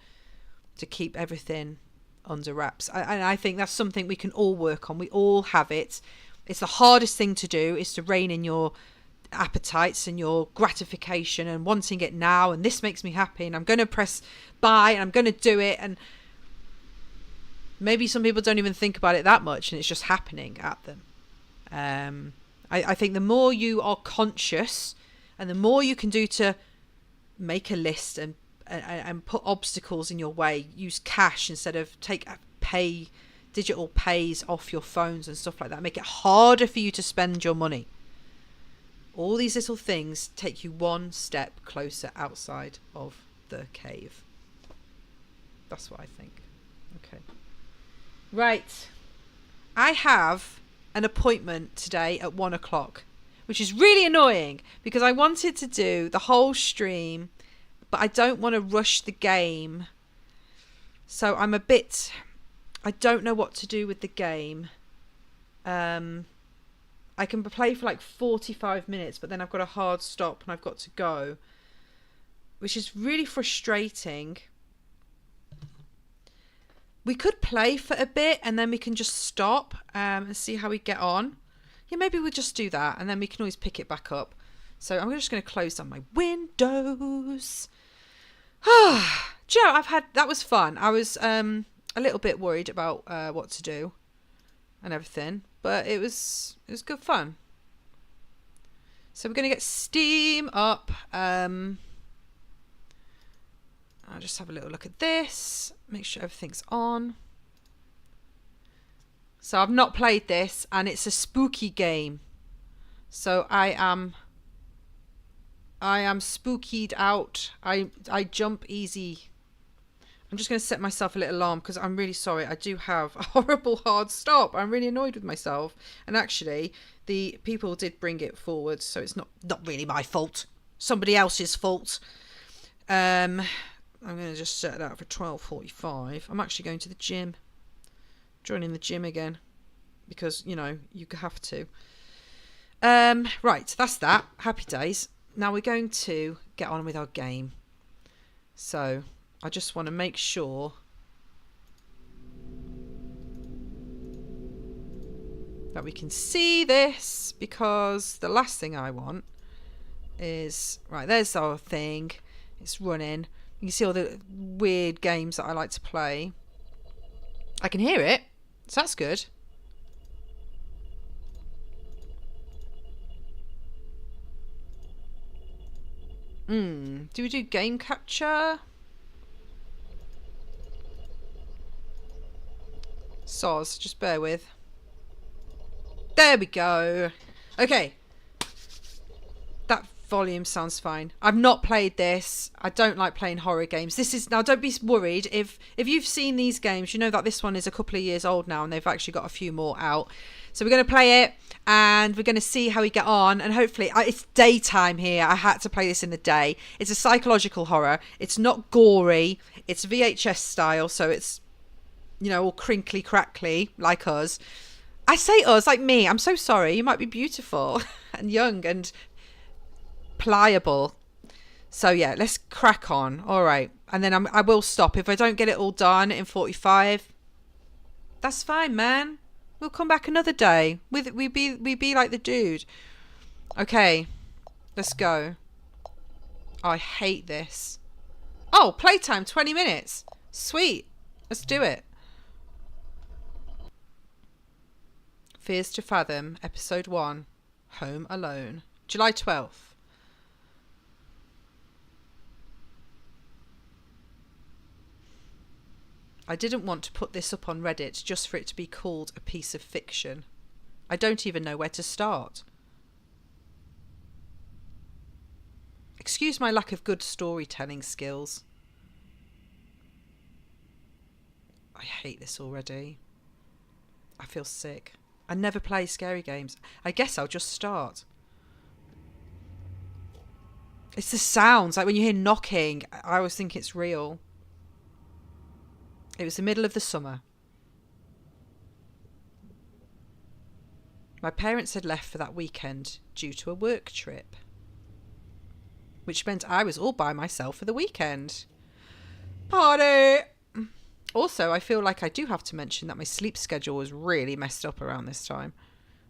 keep everything under wraps. And I think that's something we can all work on. We all have it. It's the hardest thing to do, is to rein in your appetites and your gratification and wanting it now, and this makes me happy and I'm going to press buy and I'm going to do it. And maybe some people don't even think about it that much and it's just happening at them. I think the more you are conscious and the more you can do to make a list and put obstacles in your way, use cash instead of digital pays off your phones and stuff like that, make it harder for you to spend your money. All these little things take you one step closer outside of the cave. That's what I think. Okay. Right. I have an appointment today at 1:00, which is really annoying because I wanted to do the whole stream, but I don't want to rush the game. So I don't know what to do with the game. I can play for like 45 minutes, but then I've got a hard stop and I've got to go, which is really frustrating. We could play for a bit and then we can just stop and see how we get on. Yeah, maybe we'll just do that and then we can always pick it back up. So I'm just going to close down my windows. Joe, that was fun. I was a little bit worried about what to do and everything, but it was good fun. So we're going to get Steam up. I'll just have a little look at this, make sure everything's on. So I've not played this and it's a spooky game. So I am spookied out. I jump easy. I'm just going to set myself a little alarm because I'm really sorry. I do have a horrible hard stop. I'm really annoyed with myself. And actually, the people did bring it forward, so it's not really my fault. Somebody else's fault. I'm going to just set that for 12:45. I'm actually going to the gym. Joining the gym again. Because, you have to. Right, that's that. Happy days. Now we're going to get on with our game. So I just want to make sure that we can see this, because the last thing I want is, right, there's our thing. It's running. You can see all the weird games that I like to play. I can hear it, so that's good. Do we do game capture? Soz, just bear with. There we go. Okay. That volume sounds fine. I've not played this. I don't like playing horror games. This is, now don't be worried. If you've seen these games, you know that this one is a couple of years old now and they've actually got a few more out. So we're going to play it and we're going to see how we get on. And hopefully, it's daytime here. I had to play this in the day. It's a psychological horror. It's not gory. It's VHS style. So it's, you know, all crinkly crackly like us. I say us like me. I'm so sorry. You might be beautiful and young and pliable. So yeah, let's crack on. All right. And then I will stop. If I don't get it all done in 45, that's fine, man. We'll come back another day. We be like the dude. Okay. Let's go. Oh, I hate this. Oh, playtime 20 minutes. Sweet. Let's do it. Fears to Fathom, Episode 1, Home Alone, July 12th. I didn't want to put this up on Reddit just for it to be called a piece of fiction. I don't even know where to start. Excuse my lack of good storytelling skills. I hate this already. I feel sick. I never play scary games. I guess I'll just start. It's the sounds. Like when you hear knocking, I always think it's real. It was the middle of the summer. My parents had left for that weekend due to a work trip, which meant I was all by myself for the weekend. Party! Also, I feel like I do have to mention that my sleep schedule was really messed up around this time.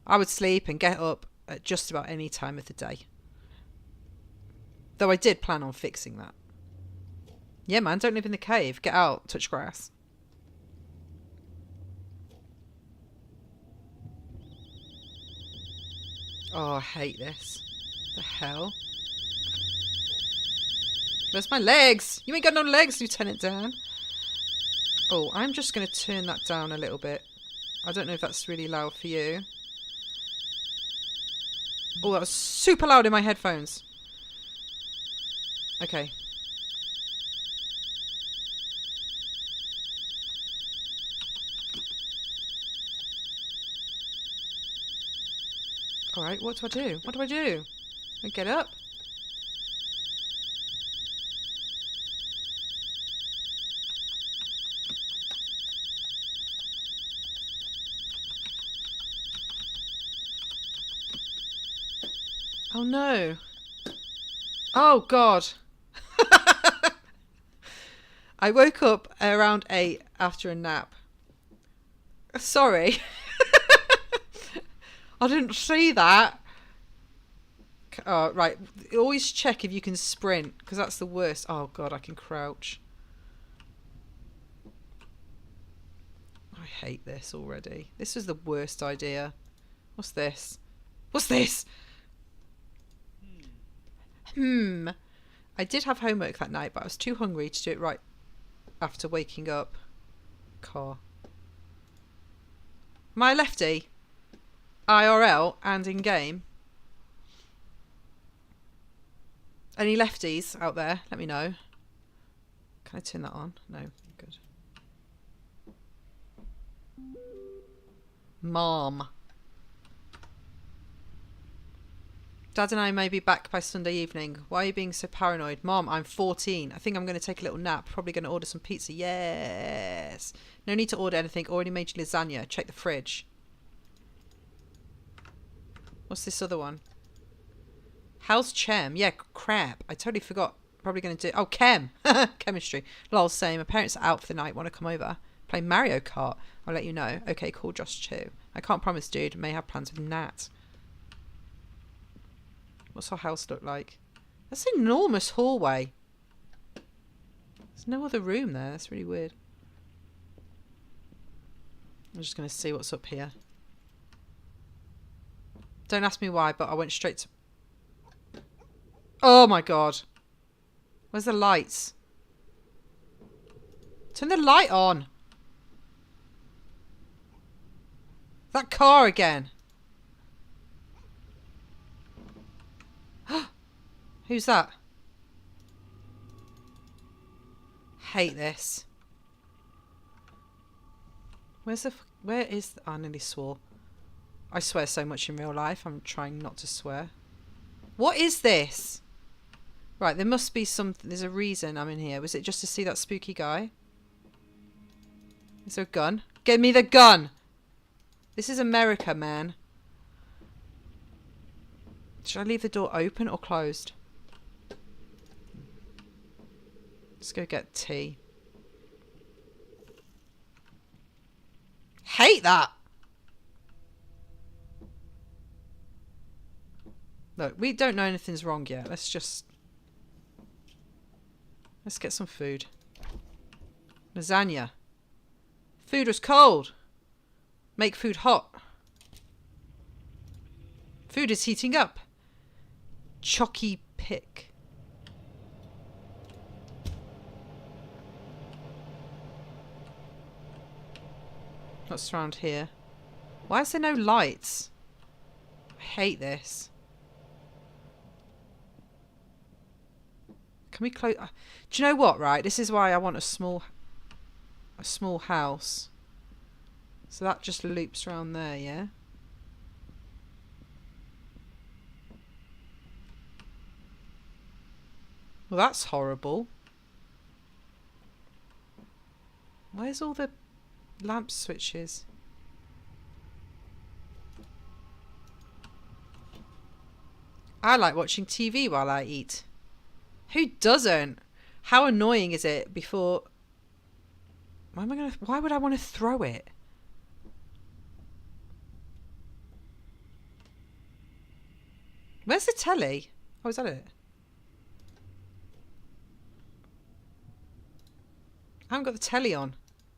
I would sleep and get up at just about any time of the day. Though I did plan on fixing that. Yeah, man, don't live in the cave. Get out, touch grass. Oh, I hate this. The hell? Where's my legs? You ain't got no legs, Lieutenant Dan. Oh, I'm just going to turn that down a little bit. I don't know if that's really loud for you. Oh, that was super loud in my headphones. Okay. Alright, what do I do? What do I do? I get up? Oh no. Oh God. I woke up around 8 after a nap. Sorry. I didn't see that. Oh, right. Always check if you can sprint, because that's the worst. Oh God, I can crouch. I hate this already. This was the worst idea. What's this? What's this? I did have homework that night, but I was too hungry to do it right after waking up. Car. Am I a lefty? IRL and in game? Any lefties out there? Let me know. Can I turn that on? No. Good. Mom. Dad and I may be back by Sunday evening. Why are you being so paranoid? Mom, I'm 14. I think I'm going to take a little nap. Probably going to order some pizza. Yes. No need to order anything. Already made you lasagna. Check the fridge. What's this other one? How's Chem? Yeah, crap. I totally forgot. Probably going to do... Oh, Chem. Chemistry. Lol, same. My parents are out for the night. Want to come over? Play Mario Kart. I'll let you know. Okay, cool. Josh too. I can't promise, dude. May have plans with Nat. What's our house look like? That's an enormous hallway. There's no other room there. That's really weird. I'm just going to see what's up here. Don't ask me why, but I went straight to... Oh my God. Where's the lights? Turn the light on. That car again. Who's that? Hate this. Where is I nearly swore. I swear so much in real life. I'm trying not to swear. What is this? Right, there must be something. There's a reason I'm in here. Was it just to see that spooky guy? Is there a gun? Give me the gun! This is America, man. Should I leave the door open or closed? Let's go get tea. Hate that! Look, we don't know anything's wrong yet. Let's get some food. Lasagna. Food was cold. Make food hot. Food is heating up. Chalky pick. What's around here? Why is there no lights? I hate this. Can we close? Do you know what, right? This is why I want a small house. So that just loops around there, yeah? Well, that's horrible. Where's all the lamp switches? I like watching TV while I eat. Who doesn't? How annoying is it before... Why would I want to throw it? Where's the telly? Oh, is that it? I haven't got the telly on.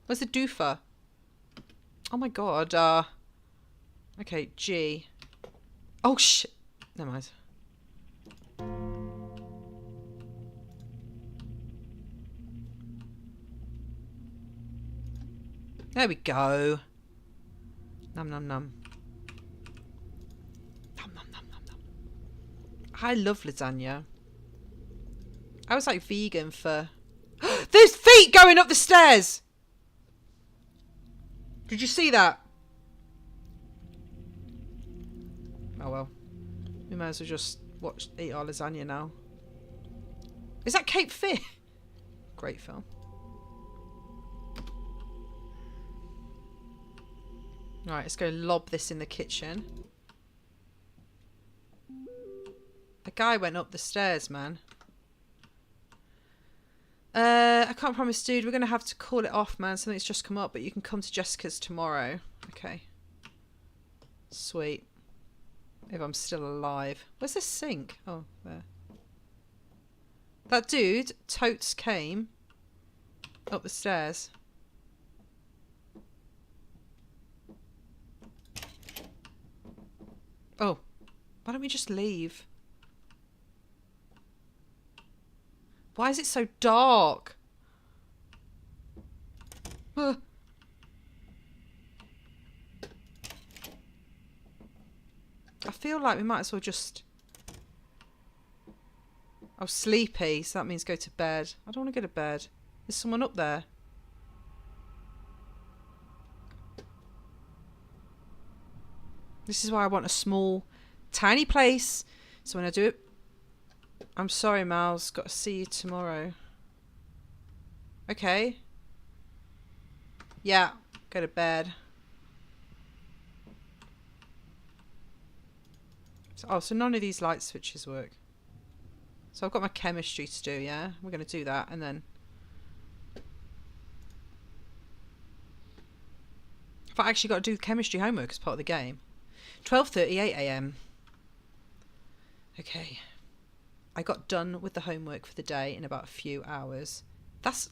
Where's the doofer? Oh my god. Okay, G. Oh shit. Never mind. There we go. Num num num. Num num num num num. I love lasagna. I was like vegan for... There's feet going up the stairs! Did you see that? Oh well. We might as well just eat our lasagna now. Is that Cape Fear? Great film. Right, let's go lob this in the kitchen. The guy went up the stairs, man. I can't promise, dude. We're going to have to call it off, man. Something's just come up, but you can come to Jessica's tomorrow. Okay. Sweet. If I'm still alive. Where's the sink? Oh, there. That dude, totes came up the stairs. Oh, why don't we just leave? Why is it so dark? I feel like we might as well just... Oh, sleepy, so that means go to bed. I don't want to go to bed. There's someone up there. This is why I want a small, tiny place. So when I do it... I'm sorry, Miles. Got to see you tomorrow. Okay. Yeah. Go to bed. So none of these light switches work. So I've got my chemistry to do, yeah? We're going to do that and then... I've actually got to do chemistry homework as part of the game. 12:38 AM. Okay. I got done with the homework for the day in about a few hours. That's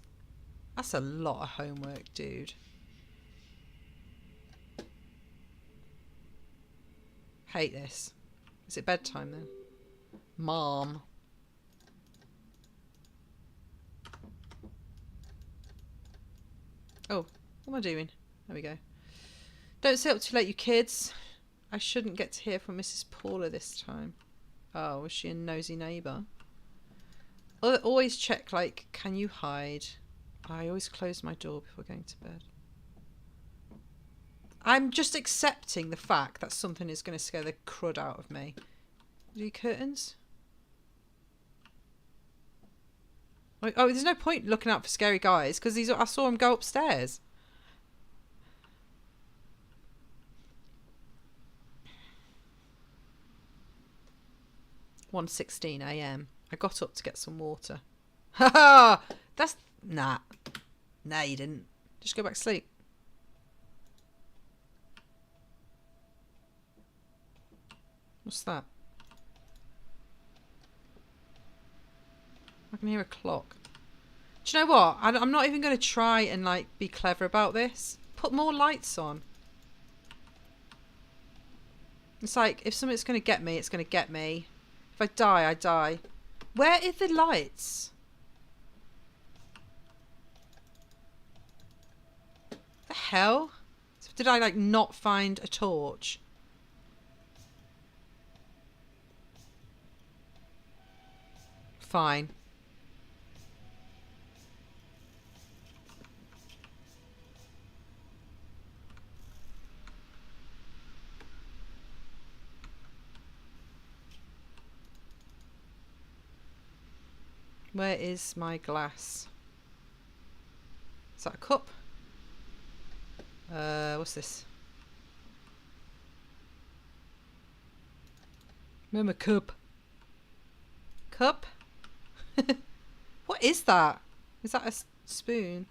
a lot of homework, dude. Hate this. Is it bedtime then? Mom. Oh, what am I doing? There we go. Don't stay up too late, you kids. I shouldn't get to hear from Mrs. Paula this time. Oh, was she a nosy neighbour? Always check, like, can you hide? I always close my door before going to bed. I'm just accepting the fact that something is going to scare the crud out of me. Do you curtains? Oh, there's no point looking out for scary guys because I saw him go upstairs. "1:16 a.m. I got up to get some water." Ha ha! That's... Nah. Nah, you didn't. Just go back to sleep. What's that? I can hear a clock. Do you know what? I'm not even going to try and, like, be clever about this. Put more lights on. It's like, if something's going to get me, it's going to get me. If I die, I die. Where are the lights? The hell? Did I, like, not find a torch? Fine. Where is my glass? Is that a cup? What's this? Remember cup. Cup? What is that? Is that a spoon?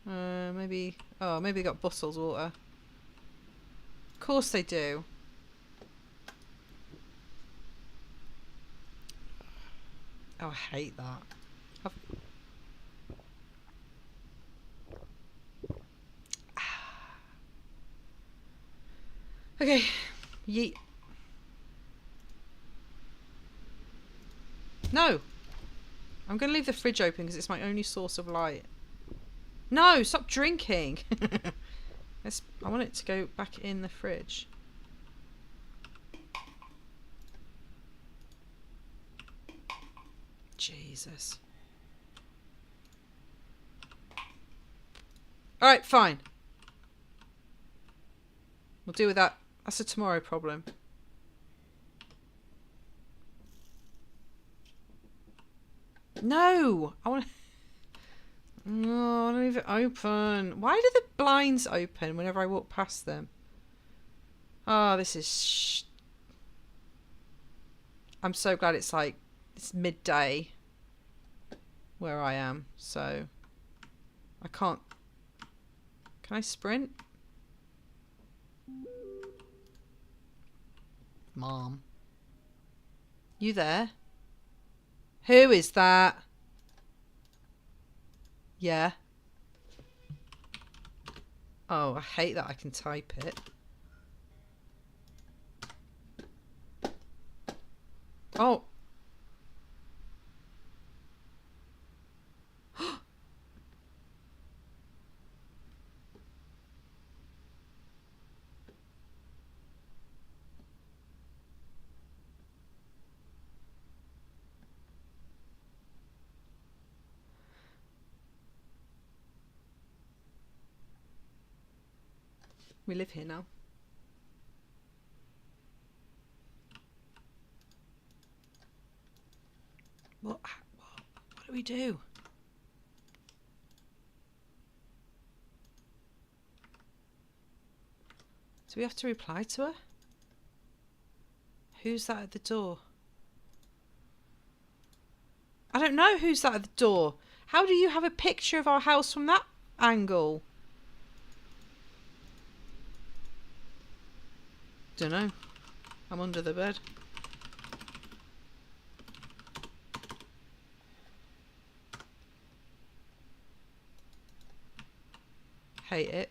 Maybe... Oh, maybe they got Bustles water. Of course they do. Oh, I hate that. Okay. Yeet. No! I'm going to leave the fridge open because it's my only source of light. No! Stop drinking! I want it to go back in the fridge. Jesus. Alright, fine. We'll deal with that. That's a tomorrow problem. No! I want to... No, I don't leave it open. Why do the blinds open whenever I walk past them? Oh, this is... I'm so glad it's like... It's midday where I am, so... I can't... Can I sprint? Mom. You there? Who is that? Yeah. Oh, I hate that I can type it. Oh. We live here now. What do we do? Do we have to reply to her? Who's that at the door? I don't know who's that at the door. How do you have a picture of our house from that angle? Dunno. I'm under the bed. Hate it.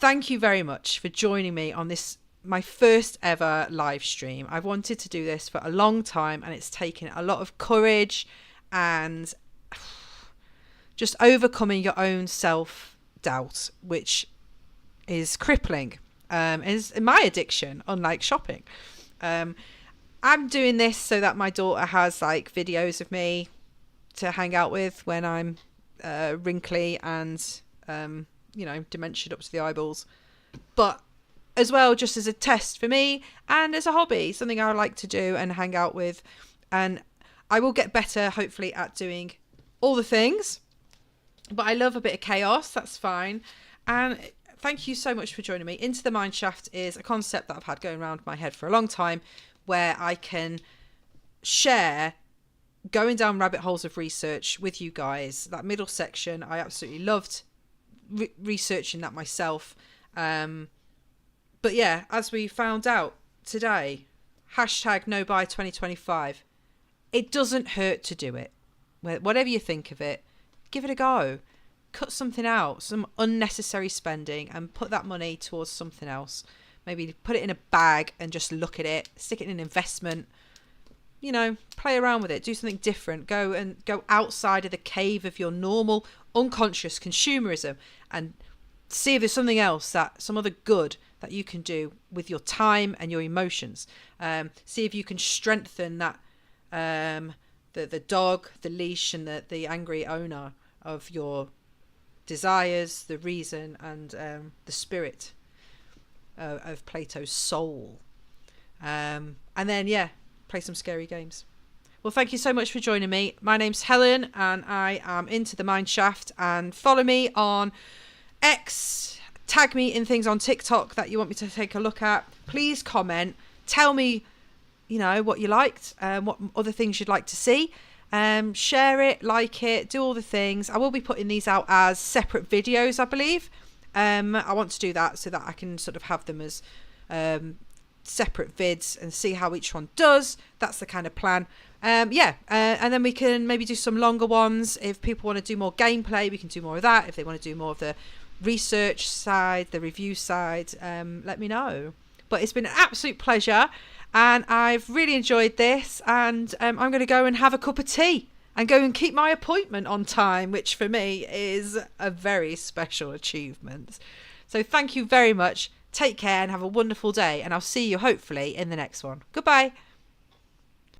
thank you very much for joining me on this, my first ever live stream. I've wanted to do this for a long time, and it's taken a lot of courage and just overcoming your own self-doubt, which is crippling, is my addiction, unlike shopping. I'm doing this so that my daughter has like videos of me to hang out with when I'm wrinkly and dementia up to the eyeballs, but as well just as a test for me and as a hobby, something I like to do and hang out with. And I will get better hopefully at doing all the things, but I love a bit of chaos. That's fine. And thank you so much for joining me. Into the Mindshaft is a concept that I've had going around my head for a long time, where I can share going down rabbit holes of research with you guys. That middle section, I absolutely loved researching that myself. But yeah, as we found out today, hashtag nobuy 2025, it doesn't hurt to do it. Whatever you think of it, give it a go. Cut something out, some unnecessary spending, and put that money towards something else. Maybe put it in a bag and just look at it, stick it in an investment, play around with it, do something different, go outside of the cave of your normal unconscious consumerism and see if there's something else, some other good that you can do with your time and your emotions. See if you can strengthen that, the dog, the leash, and the angry owner of your desires, the reason, and the spirit of Plato's soul. And then, play some scary games. Well, thank you so much for joining me. My name's Helen, and I am Into the Mindshaft. And follow me on X. Tag me in things on TikTok that you want me to take a look at. Please comment. Tell me, what you liked, what other things you'd like to see. Share it, like it, do all the things. I will be putting these out as separate videos, I believe. I want to do that so that I can sort of have them as separate vids and see how each one does. That's the kind of plan. And then we can maybe do some longer ones. If people want to do more gameplay, we can do more of that. If they want to do more of the research side, the review side, let me know. But it's been an absolute pleasure, and I've really enjoyed this, and I'm going to go and have a cup of tea and go and keep my appointment on time, which for me is a very special achievement. So thank you very much. Take care and have a wonderful day, and I'll see you hopefully in the next one. Goodbye.